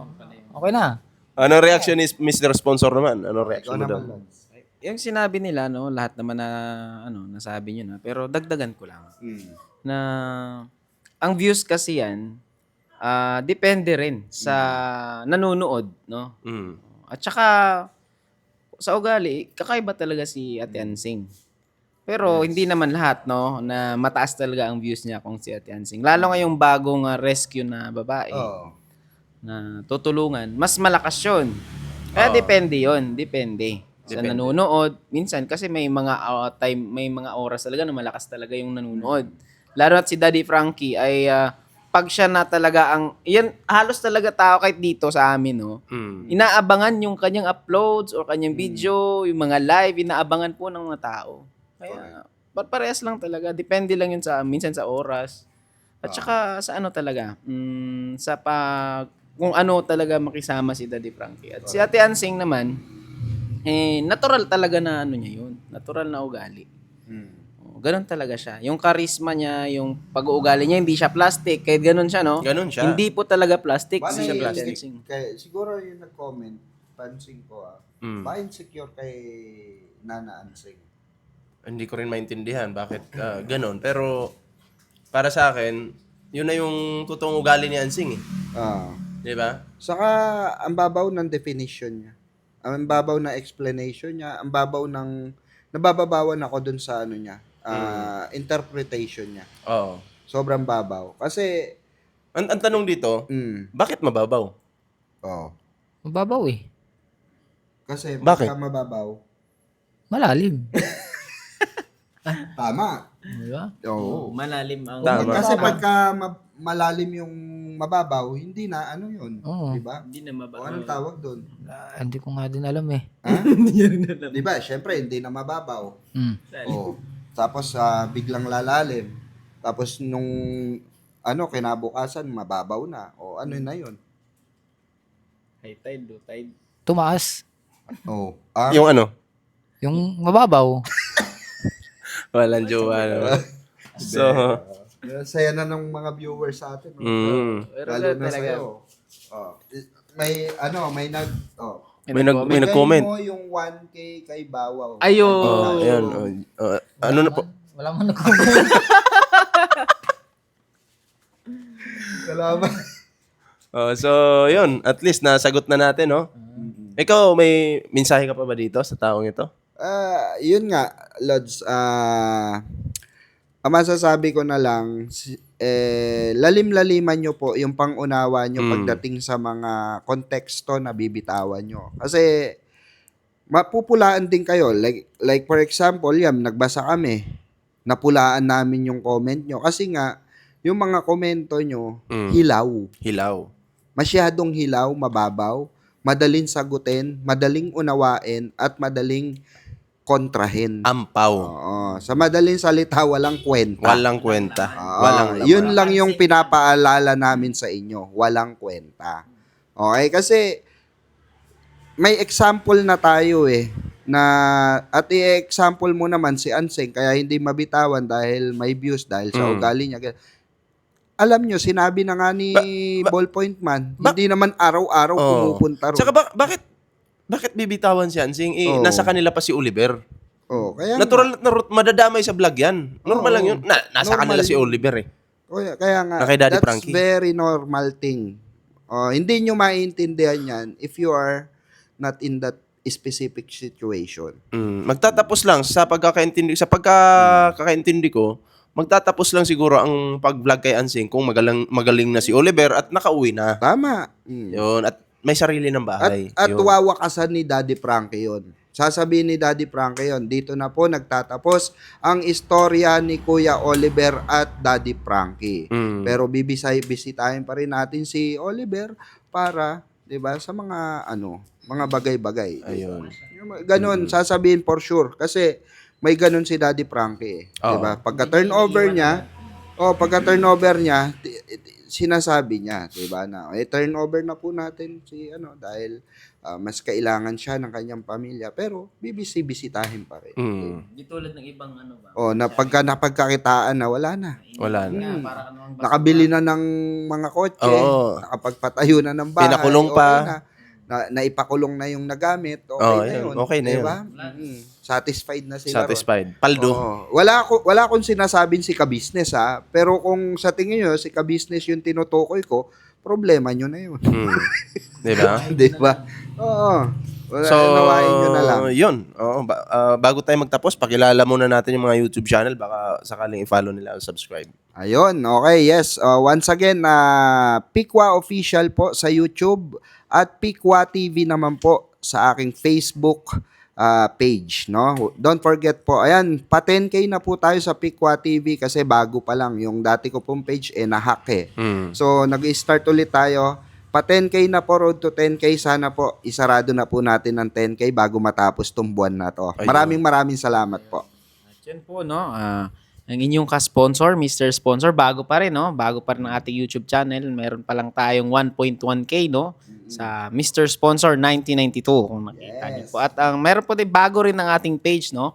B: Okay na.
A: Anong reaction is Mr. Sponsor naman? Anong
C: Ikaw
A: reaction mo
C: naman,
A: doon?
C: Lance.
D: Yung sinabi nila, no, lahat naman na, nasabi nyo na. Pero dagdagan ko lang. Na, ang views kasi yan, depende rin sa nanonood, no?
A: Mm.
D: At saka, sa ugali, kakaiba talaga si Ate Ansing. Pero hindi naman lahat, no, na mataas talaga ang views niya kung si Ate Ansing. Lalo ngayong bagong rescue na babae
C: Oo.
D: na tutulungan, mas malakas yun. Kaya depende yun, depende. Sa
A: Depende.
D: nanonood, minsan kasi may mga time, may mga oras talaga na malakas talaga yung nanonood. Lalo at si Daddy Frankie ay pag siya na talaga ang, yan, halos talaga tao kahit dito sa amin, no,
A: Mm.
D: inaabangan yung kanyang uploads or kanyang video, yung mga live, inaabangan po ng mga tao. Kaya, parehas lang talaga. Depende lang yun sa, minsan sa oras. At saka, sa ano talaga, sa kung ano talaga makisama si Daddy Frankie. At si Ate Ansing naman, natural talaga na ano niya yun. Natural na ugali. Ganun talaga siya. Yung charisma niya, yung pag-uugali niya, hindi siya plastic. Kahit ganun siya, no?
A: Ganun siya.
D: Hindi po talaga plastic.
C: Baka
D: Hindi siya
C: yung-
D: plastic.
C: siguro yung nag-comment, pansin ko
A: Mm.
C: ba insecure kay Nana Ansing?
A: Hindi ko rin maintindihan bakit ganun. Pero, para sa akin, yun na yung totoong ugali ni Ansing eh.
C: Ah.
A: Di ba?
C: Saka, ang babaw ng definition niya. Ang babaw na explanation niya. Ang babaw ng, nabababawan ako dun sa ano niya, interpretation niya.
A: Oo.
C: Sobrang babaw. Kasi,
A: Ang tanong dito, bakit mababaw?
C: oh,
B: Mababaw eh.
C: kasi
A: Bakit?
C: pagka mababaw,
B: Malalim.
C: tama.
B: Di ba?
C: Oo.
D: Malalim ang...
A: Tama.
C: Kasi pagka malalim yung mababaw, hindi na ano yun.
B: Oo.
C: Di ba?
D: Hindi na
C: O
D: mababaw.
C: anong tawag doon?
B: Hindi ko nga din alam eh.
C: Di ba? Siyempre, hindi na mababaw.
B: Mm.
C: Oh. Tapos biglang lalalim. Tapos nung kinabukasan mababaw na. O ano na 'yon?
D: High tide, low tide.
B: Tumaas.
C: Oh.
A: Yung ano?
B: Yung mababaw.
A: Walang jowa naman. So,
C: Saya na ng mga viewers sa atin. No?
D: Pero
C: Lalo na
D: talaga.
C: sa'yo. Oh. May
A: may nag-comment.
C: mo yung 1K kay Bawaw.
D: Ayun.
A: Oh, ayan. Ano na po?
B: Wala man nag-comment.
C: Salamat.
A: So, yun. At least nasagot na natin, no? Ikaw, may mensahe ka pa ba dito sa taong ito?
C: Yun nga, Lods. Ang masasabi ko na lang, lalim-laliman nyo po yung pangunawa nyo pagdating sa mga konteksto na bibitawan nyo. Kasi, mapupulaan din kayo. Like for example, nagbasa kami. Napulaan namin yung comment nyo. Kasi nga, yung mga komento nyo, hilaw.
A: Hilaw.
C: Masyadong hilaw, mababaw, madaling sagutin, madaling unawain, at madaling kontrahin.
A: Ampaw.
C: Oo. Sa madaling salita, walang kwenta.
A: Walang kwenta.
C: Oo.
A: Walang laman.
C: Yun lang yung pinapaalala namin sa inyo. Walang kwenta. Okay? Kasi may example na tayo at i-example mo naman si Anseng kaya hindi mabitawan dahil may views dahil sa ugali niya. Alam nyo, sinabi na nga ni Ballpoint Man, hindi naman araw-araw pumupunta ron.
A: Saka bakit bibitawan si Ansing? Nasa kanila pa si Oliver.
C: Kaya
A: Natural na madadamay sa vlog yan. Normal lang yun. Nasa
C: Normal
A: kanila si
C: yun.
A: Oliver eh.
C: Kaya nga,
A: Na kay Daddy
C: that's
A: Frankie.
C: very normal thing. Hindi nyo maintindihan yan if you are not in that specific situation.
A: Magtatapos lang sa pagkakaintindi ko, magtatapos lang siguro ang pag-vlog kay Ansing kung magaling na si Oliver at nakauwi na.
C: Tama.
A: Yun. At may sarili ng bahay.
C: At
A: Yun.
C: wawakasan ni Daddy Frankie yun. Sasabihin ni Daddy Frankie yun, dito na po nagtatapos ang istorya ni Kuya Oliver at Daddy Frankie. Pero bibisitahin pa rin natin si Oliver para, 'di ba, sa mga mga bagay-bagay.
A: Ayun.
C: Ganon, sasabihin for sure kasi may ganon si Daddy Frankie, 'di ba? Pagka turnover niya, sinasabi niya, 'di ba, na turnover na po natin si dahil mas kailangan siya ng kanyang pamilya pero bibisitahin pa rin.
D: Di tulad ng ibang ano ba?
C: O napagkakitaan na wala na.
A: Wala na.
D: Para ano ang
C: Nakabili na ng mga kotse,
A: Oo.
C: nakapagpatayo na ng bahay.
A: Pinakulong pa.
C: Okay na, naipakulong na yung nagamit, okay
A: Oo,
C: na
A: yun.
C: yun.
A: Okay na yun.
C: Diba? Satisfied na sila ron.
A: Satisfied. Paldo.
C: Oo. Wala akong sinasabing si ka-business pero kung sa tingin nyo, si ka-business yung tinutukoy ko, problema nyo na yun.
A: Di ba?
C: Diba? Oo.
A: So,
C: Nawain nyo na lang.
A: yun. Oo, bago tayo magtapos, pakilala muna natin yung mga YouTube channel. Baka sakaling i-follow nila o subscribe.
C: Ayun, okay, yes. Once again, Pikwa Official po sa YouTube at Pikwa TV naman po sa aking Facebook page, no? Don't forget po, ayan, pa 10K na po tayo sa Pikwa TV kasi bago pa lang. Yung dati ko pong page, na-hack eh. So, nag-start ulit tayo. Pa 10K na po, road to 10K. Sana po, isarado na po natin ng 10K bago matapos tong buwan na to.
A: Ayun.
C: Maraming salamat po.
D: At yun po, no? Ang inyong ka-sponsor, Mr. Sponsor, bago pa rin, no? Bago pa rin ang ating YouTube channel. Meron pa lang tayong 1.1K, no? Sa Mr. Sponsor 1992, kung nakita niyo po. At meron po din bago rin ang ating page, no?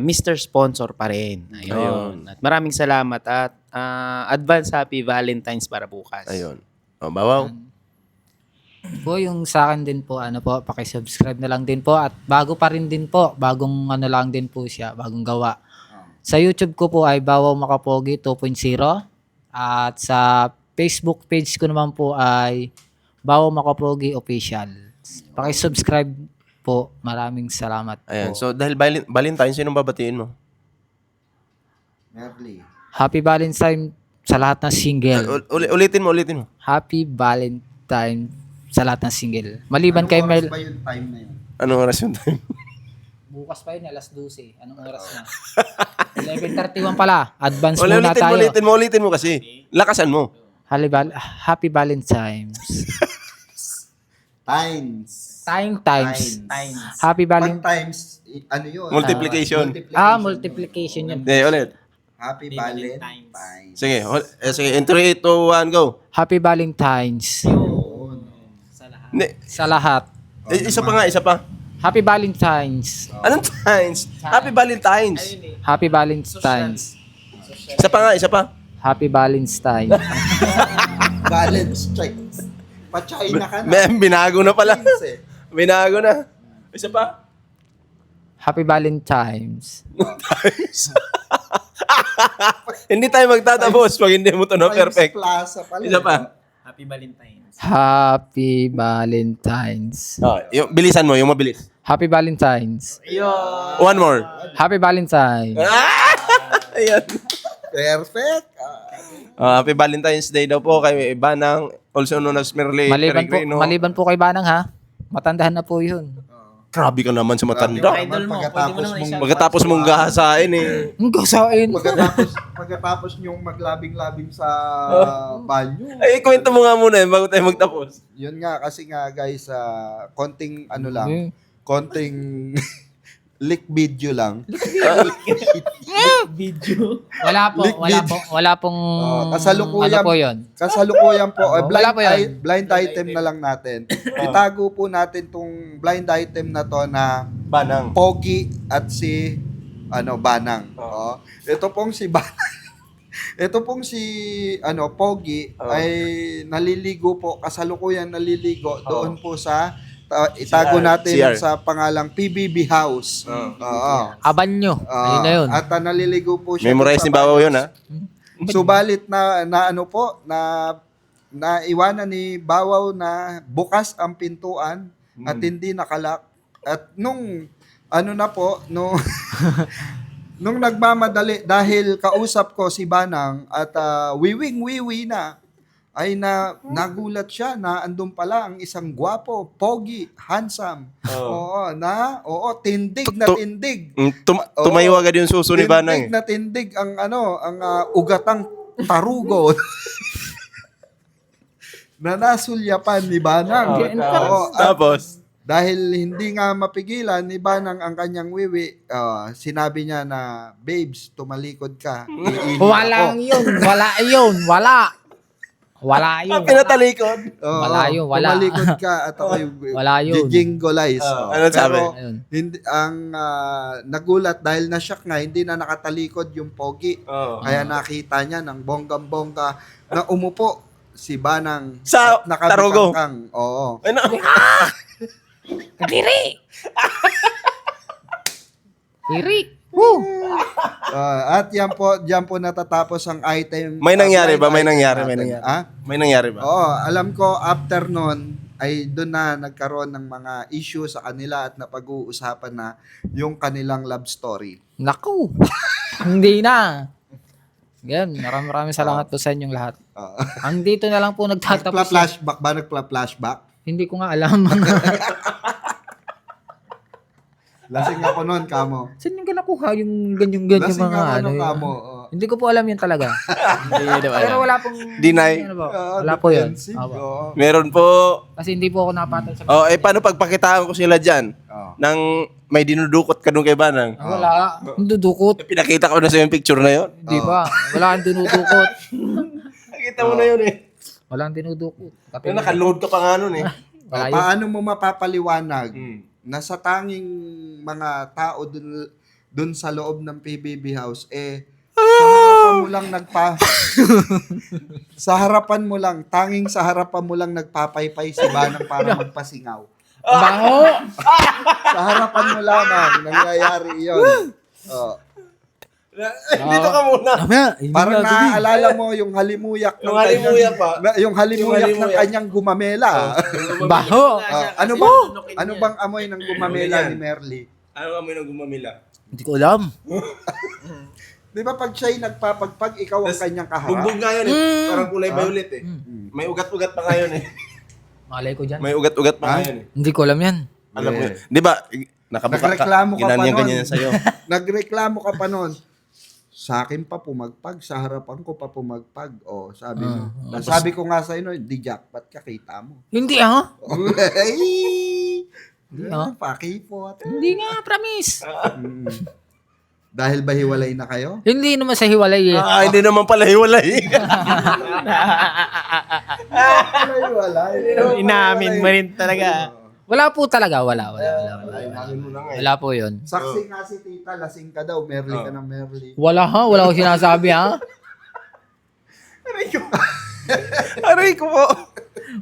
D: Mr. Sponsor pa rin. Ayun. At maraming salamat at advance happy Valentine's para bukas.
A: Ayun. O, bawaw.
B: Po yung sa akin din po, paki-subscribe na lang din po at bago pa rin din po, bagong lang din po siya, bagong gawa. Sa YouTube ko po ay Bawaw Makapogi 2.0 at sa Facebook page ko naman po ay Bawaw Makapogi Official. Paki-subscribe po. Maraming salamat
A: Ayan.
B: po.
A: So, dahil Valentine, sinong babatiin mo?
C: Merly.
B: Happy Valentine sa lahat ng single.
A: Ulitin mo.
B: Happy Valentine sa lahat ng single. Maliban kay Mel.
C: Ba yung time na yun?
A: Anong oras yung time?
B: Bukas pa yun, alas 12. Anong oras na? 11:31 pala. Advance muna tayo.
A: Ulitin mo kasi. Lakasan mo.
B: Happy Valentine's.
C: Times.
B: Times. Happy
C: Pag
B: Valentine.
C: times, ano yun?
A: Multiplication.
B: Multiplication yun.
A: Hindi, ulit.
C: Happy Valentine's.
A: Sige. Sige. In 3, 2, 1, go.
B: Happy Valentine's.
A: Hindi.
B: Sa lahat.
A: Isa pa.
B: Happy Valentine's.
A: Anong times? Happy Valentine's.
B: Happy Valentine's.
A: Isa pa.
B: Happy Valentine's.
C: Balance check. Pa-China ka na.
A: Binago na pala.
C: Times eh.
A: Binago na. Isa pa.
B: Happy Valentine's.
A: Hindi tayo magtatapos pag hindi mo to na perfect.
C: Times Plaza pala.
A: Isa pa.
D: Happy Valentine's.
B: Happy Valentine's.
A: Yung bilisan mo, yung mabilis.
B: Happy Valentine's.
A: One more.
B: Happy Valentine's.
A: Ayan.
C: Perfect.
A: Happy Valentine's Day daw po kay Banang, also known as Merle Peregrino.
B: Maliban po kay Banang ha. Matandahan na po yun.
A: Grabe ka naman sa matanda.
D: Idol mo, pwede mo naman isa.
A: Pagkatapos mong gahasain eh.
B: Ang gasain.
C: Pagkatapos yung maglabing-labing sa banyo.
A: Ay, kwento mo nga muna bago tayo magtapos.
C: Yun nga, kasi nga guys, konting konting leak video lang.
B: Wala pong
C: Kasalukuyan,
B: ano po yun.
C: Kasalukuyan po,
B: Wala po yun.
C: blind item na lang natin. Itago po natin tong blind item na to na
A: Banang.
C: Pogi at si Banang. Ito pong si Banang. Ito pong si Pogi ay naliligo po, kasalukuyan naliligo doon po sa itago natin
A: CR.
C: sa pangalang PBB House.
B: Abanyo. Ayun na yun.
C: At naliligo po siya.
A: Memorize ni Bawaw yun ha.
C: Subalit na iwanan ni Bawaw na bukas ang pintuan at hindi nakalak. At nung nung nagmamadali dahil kausap ko si Banang at wiwi na ay nagulat siya na andun pala ang isang gwapo, pogi, handsome. Tindig na tindig.
A: Tumayo agad yung suso ni Banang.
C: Tindig na tindig ang ugatang tarugo. na nasulyapan ni Banang.
A: Tapos?
C: Dahil hindi nga mapigilan ni Banang ang kanyang wiwi, sinabi niya na, babes, tumalikod ka. Iihi ako."
B: Wala. Wala yun.
A: Pinatalikod.
C: Oo,
B: Wala yun, wala.
C: Tumalikod ka at ako'y
B: Wala yun.
C: jinggolize.
A: Ano sabi?
C: Pero
B: Ayun.
C: hindi, ang nagulat dahil na-shock nga, hindi na nakatalikod yung pogi.
A: Oo.
C: Kaya nakita niya ng bonggang-bongga na umupo si Banang
A: Sa
C: at
A: Tarugo.
C: nakabitangkang. Oo.
A: Ano?
B: Kadiri! Kiri! Woo!
C: At diyan po natatapos ang item.
A: May nangyari ba? May
C: item
A: nangyari, may
C: natin.
A: nangyari.
C: Ah?
A: May nangyari ba?
C: Oo, alam ko after nun ay doon na nagkaroon ng mga issue sa kanila at napag-uusapan na yung kanilang love story.
B: Naku! Hindi na. Yan, maraming salamat po sa inyong lahat. Ang dito na lang po nagtatapos.
C: Nagpla-flashback ba? Nagpla-flashback?
B: Hindi ko nga alam.
C: Lasing ako noon, kamo.
B: Saan yung nakuha yung ganyan-ganyan
C: Lasing
B: mga
C: ako
B: ano
C: noon,
B: yun?
C: kamo.
B: Hindi ko po alam yun talaga. Pero wala pong...
A: Deny.
B: Ano po? Wala po yun.
C: Defensive,
B: Opo.
C: oo.
A: Meron po.
B: Kasi hindi po ako napatay sa...
A: Oh, paano pagpakitaan ko sila dyan?
C: Oo.
A: Nang may dinudukot ka nung kay Banang?
B: Wala. Hindi dudukot.
A: Pinakita ko na sa yung picture na yun.
B: Hindi ba? Wala ang dinudukot.
A: Nakita mo na yun eh.
B: Wala ang dinudukot. Kapag
A: Nakaload ka pa nga nun eh.
B: Wala yun.
C: Paano mo mapapaliwanag
A: Hmm.
C: na sa tanging mga tao dun sa loob ng PBB house, sa harapan mo lang, tanging sa harapan mo lang nagpapaypay si Banang para magpasingaw.
B: Bango!
C: Sa harapan mo lamang nangyayari yun. Oh.
A: Dito ka muna.
C: Parang naaalala mo yung halimuyak
A: Yung halimuyak pa.
C: yung halimuyak ng
A: halimuyak.
C: kanyang gumamela.
B: Baho!
C: Ano bang amoy ng gumamela ni Merly?
A: Ano kami nang gumamila?
B: Hindi ko alam.
C: Di ba pag siya'y nagpapagpag, ikaw ang kanyang kaharap?
A: Bugbog nga yun eh. Parang kulay violet eh. May ugat-ugat pa nga yun eh.
B: Malay ko dyan.
A: May ugat-ugat pa nga yun eh.
B: Hindi ko alam yan.
A: Alam mo yun. Di ba? Nakabuka
C: Nagreklamo ka pa
A: Ganyan-ganyan
C: nun.
A: sa'yo.
C: Nagreklamo ka pa nun. Sa akin pa pumagpag, sa harapan ko pa pumagpag. O, sabi mo. Sabi ko nga sa'yo, no, di jackpot ka, kita mo.
B: Hindi ah.
C: Ay! Pakipot.
B: Hindi nga, promise.
C: Dahil ba hiwalay na kayo?
B: Hindi naman sa hiwalay eh.
A: Hindi naman pala hiwalay.
C: Hiwalay.
D: Inamin mo rin talaga.
B: Wala po talaga. Wala. Wala po yun.
C: Saksi nga si tita, lasing ka daw, Merly ka ng Merly.
B: Wala ha. Wala ko sinasabi ha.
A: Aray ko po.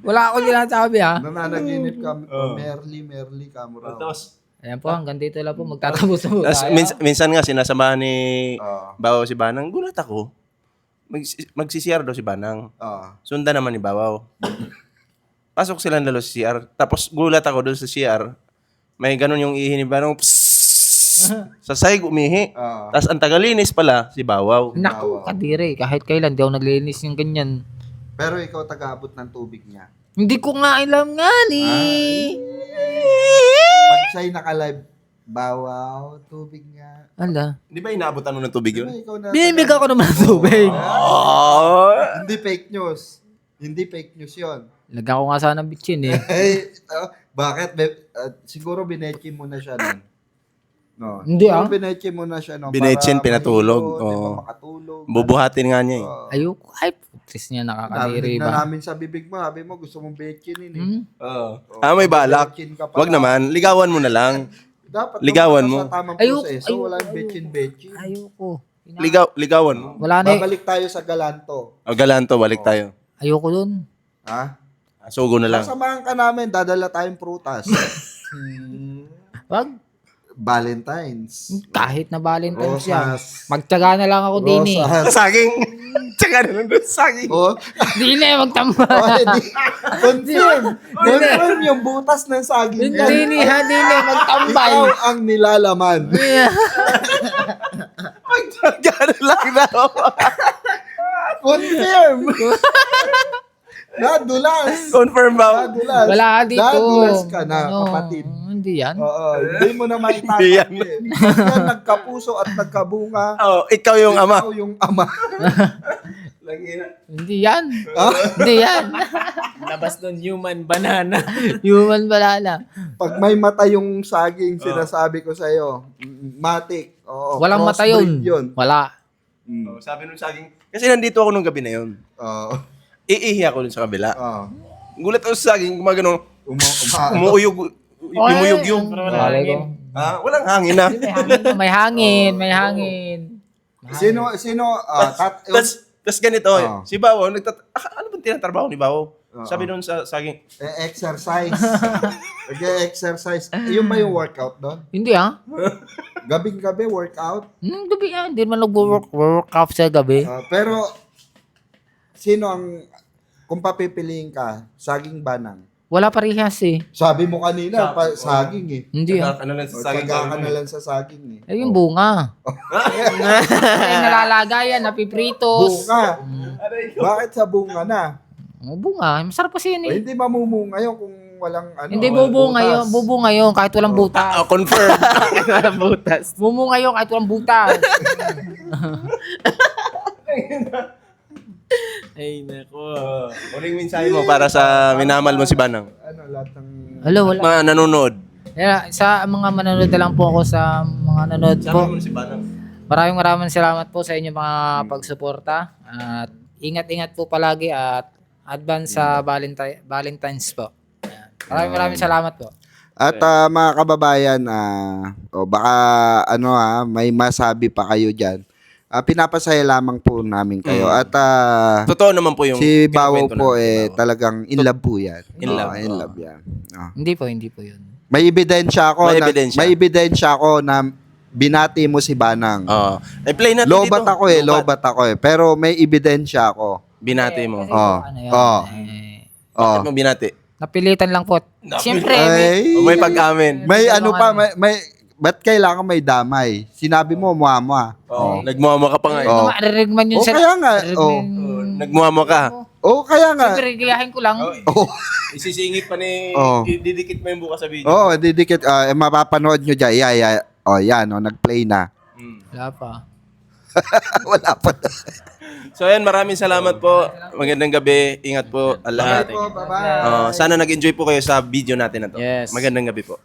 B: Wala ako sinasabi ha.
C: Nananaginip ka, Merly ka mo raw.
A: Tapos,
B: Ayan po, hanggang dito lang po. Magtatapos po tayo.
A: minsan nga sinasamahan ni
C: Oo.
A: Bawaw si Banang. Gulat ako. Magsisiyar daw si Banang.
C: Oo.
A: Sundan naman ni Bawaw. Pasok silang dalawa sa CR. Tapos gulat ako doon sa CR. May ganun yung ihi ni Banang. Sa sahig umihi.
C: Oo.
A: Tapos ang tagalinis pala si Bawaw.
B: Naku, kadiri. Kahit kailan, di ako naglinis yung ganyan.
C: Pero ikaw taga-abot ng tubig niya.
B: Hindi ko nga alam nga ni.
C: Pag siya'y naka-live, bawaw, tubig nga.
B: Ala.
A: Di ba inaabotan mo ng tubig
C: Diba
A: yun?
C: ikaw na
B: Binibig ako naman ng tubig.
A: Oh!
C: Hindi fake news. Hindi fake news yon.
B: Lagyan ko nga sana ng bitchin eh.
C: Bakit? Siguro binechi mo na siya nun. No.
B: Hindi,
C: Siguro binechi mo na siya nun.
A: Binetchin,
C: para
A: pinatulog.
C: mahilo, di ba,
A: Oo.
C: makatulog.
A: Bubuhatin nga niya eh.
B: Ayoko. Ay, putris niya nakakadiri
C: Narinig na
B: ba?
C: namin sa bibig mo. Sabi mo, gusto mong betchinin eh.
B: Hmm?
A: Oo. May balak.
C: Betchin ka pala.
A: Wag naman. Ligawan mo na lang.
C: Dapat
A: Ligawan
C: dumaan
A: mo.
C: ka Sa tamang
B: Ayoko,
C: proseso.
B: ayoko,
C: Walang
B: ayoko.
C: betchin.
B: Ayoko.
A: Ligawan mo.
B: Wala na eh.
C: Babalik tayo sa galanto.
A: O galanto, balik tayo.
B: Ayoko dun.
C: Ha?
A: Sugo na lang.
C: Sasamahan ka namin. Dadala tayong prutas.
B: Wag.
C: Valentine's.
B: Kahit na Valentine's yan.
C: Rosas.
B: Magtyaga na lang ako din eh.
C: Rosas.
A: Saging. Tsaka na lang doon saging.
C: Oh,
B: Di na eh, magtamba.
C: confirm yung butas ng saging.
B: Hindi ni ha, di na magtambay.
C: Ikaw ang nilalaman.
A: Tsaka na lang daw.
C: Confirm. Nadulas.
A: Confirm ba?
C: Nadulas.
B: Wala dito.
C: Nadulas ka na,
B: Ano,
C: kapatid.
B: Hindi yan.
C: Oo, hindi mo na maitatanggap.
A: Hindi yan.
C: Yan nagkapuso at nagkabunga.
A: Oh, ikaw yung ama.
C: Ikaw yung ama.
B: Hindi yan. Hindi yan.
D: Labas nun human banana.
B: Human banana.
C: Pag may mata yung saging, sinasabi ko sa'yo, matik. Oo,
B: Walang mata
C: crossbreed
B: yun. Wala.
A: Oh, sabi nung saging. Kasi nandito ako nung gabi na yun.
C: Oo.
A: iihi ako dun sa kabila.
C: Oh.
A: Gulat ako sa saging, gumagano,
C: Uma-
A: umuuyog, lumuyog yung...
B: Malay ko.
A: Walang hangin na.
B: May hangin, may hangin.
C: Sino,
A: Tas ganito,
C: Oh.
A: si Bawo, ano bang tinatrabaho ni Bawo? Sabi doon sa saging,
C: exercise. Nag-exercise. Yung ba yung workout doon?
B: Hindi
C: Gabing-gabi workout?
B: Gabi yan. Hindi man nag-workout sa gabi.
C: Pero, sino ang, kung papipiliin ka, saging banang?
B: Wala parehas eh.
C: Sabi mo kanina, saging eh.
B: Hindi
A: ano lang sa saging.
C: Taga ka na lang sa saging eh.
B: Eh, yung bunga. Ay, nalalagayan, napipritos.
C: Bunga. Bakit sa bunga na?
B: Bunga. Masarap kasi yun eh.
C: Hindi mamumunga yun kung walang ano.
B: Hindi bubunga yun. Bubunga yun kahit walang butas.
A: Confirm.
D: butas.
B: Bubunga yun kahit walang butas.
D: Ay, nako.
A: Uling mensahe mo para sa minamal mo si Banang.
C: Ano, lahat ng...
B: Hello, wala.
A: Mga nanonood.
B: Yeah, sa mga manonood na lang po ako sa mga nanonood po.
A: Sabi mo si Banang.
B: Maraming salamat po sa inyong mga pagsuporta. At ingat-ingat po palagi at advance sa Valentine's po. Ayan. Maraming salamat po.
C: At mga kababayan, baka may masabi pa kayo dyan. Pinapasaya lamang po namin kayo. At
A: Totoo naman po yung
C: si Bawo
A: kinukwento
C: po
A: namin, Bawo.
C: talagang in love po yan.
A: In love,
C: In
A: oo.
C: love yan.
B: Hindi po yun.
C: May ebidensya ako
A: May
C: na
A: ebidensya.
C: may ebidensya ako na binati mo si Banang.
A: Play natin
C: Lobat
A: dito.
C: lobat ako eh. Pero may ebidensya ako.
A: Binati mo.
B: Kasi ano yan,
A: Bakit mo binati?
B: napilitan lang po. Siyempre,
C: Ay,
A: May pag-amin.
C: may ano pa, ba't kailangan may damay? Sinabi mo, muamua.
A: Nagmuamo ka pa nga.
C: Oo.
B: marinig man yun
C: O
B: sir.
C: kaya nga,
A: Nagmuamo ka.
C: o kaya nga,
B: Siyempre, gayahin ko lang.
C: oh,
A: Isisingit pa ni...
C: Oo.
A: Didikit mo yung bukas sa video.
C: oh, didikit, mapapanood nyo dyan, yan, nag-play na.
B: Wala pa.
C: Wala pa.
A: So ayan, maraming salamat po. Magandang gabi. Ingat po. Allah.
C: Bye po, bye-bye.
A: Sana nag-enjoy po kayo sa video natin na to.
D: Yes.
A: Magandang gabi po.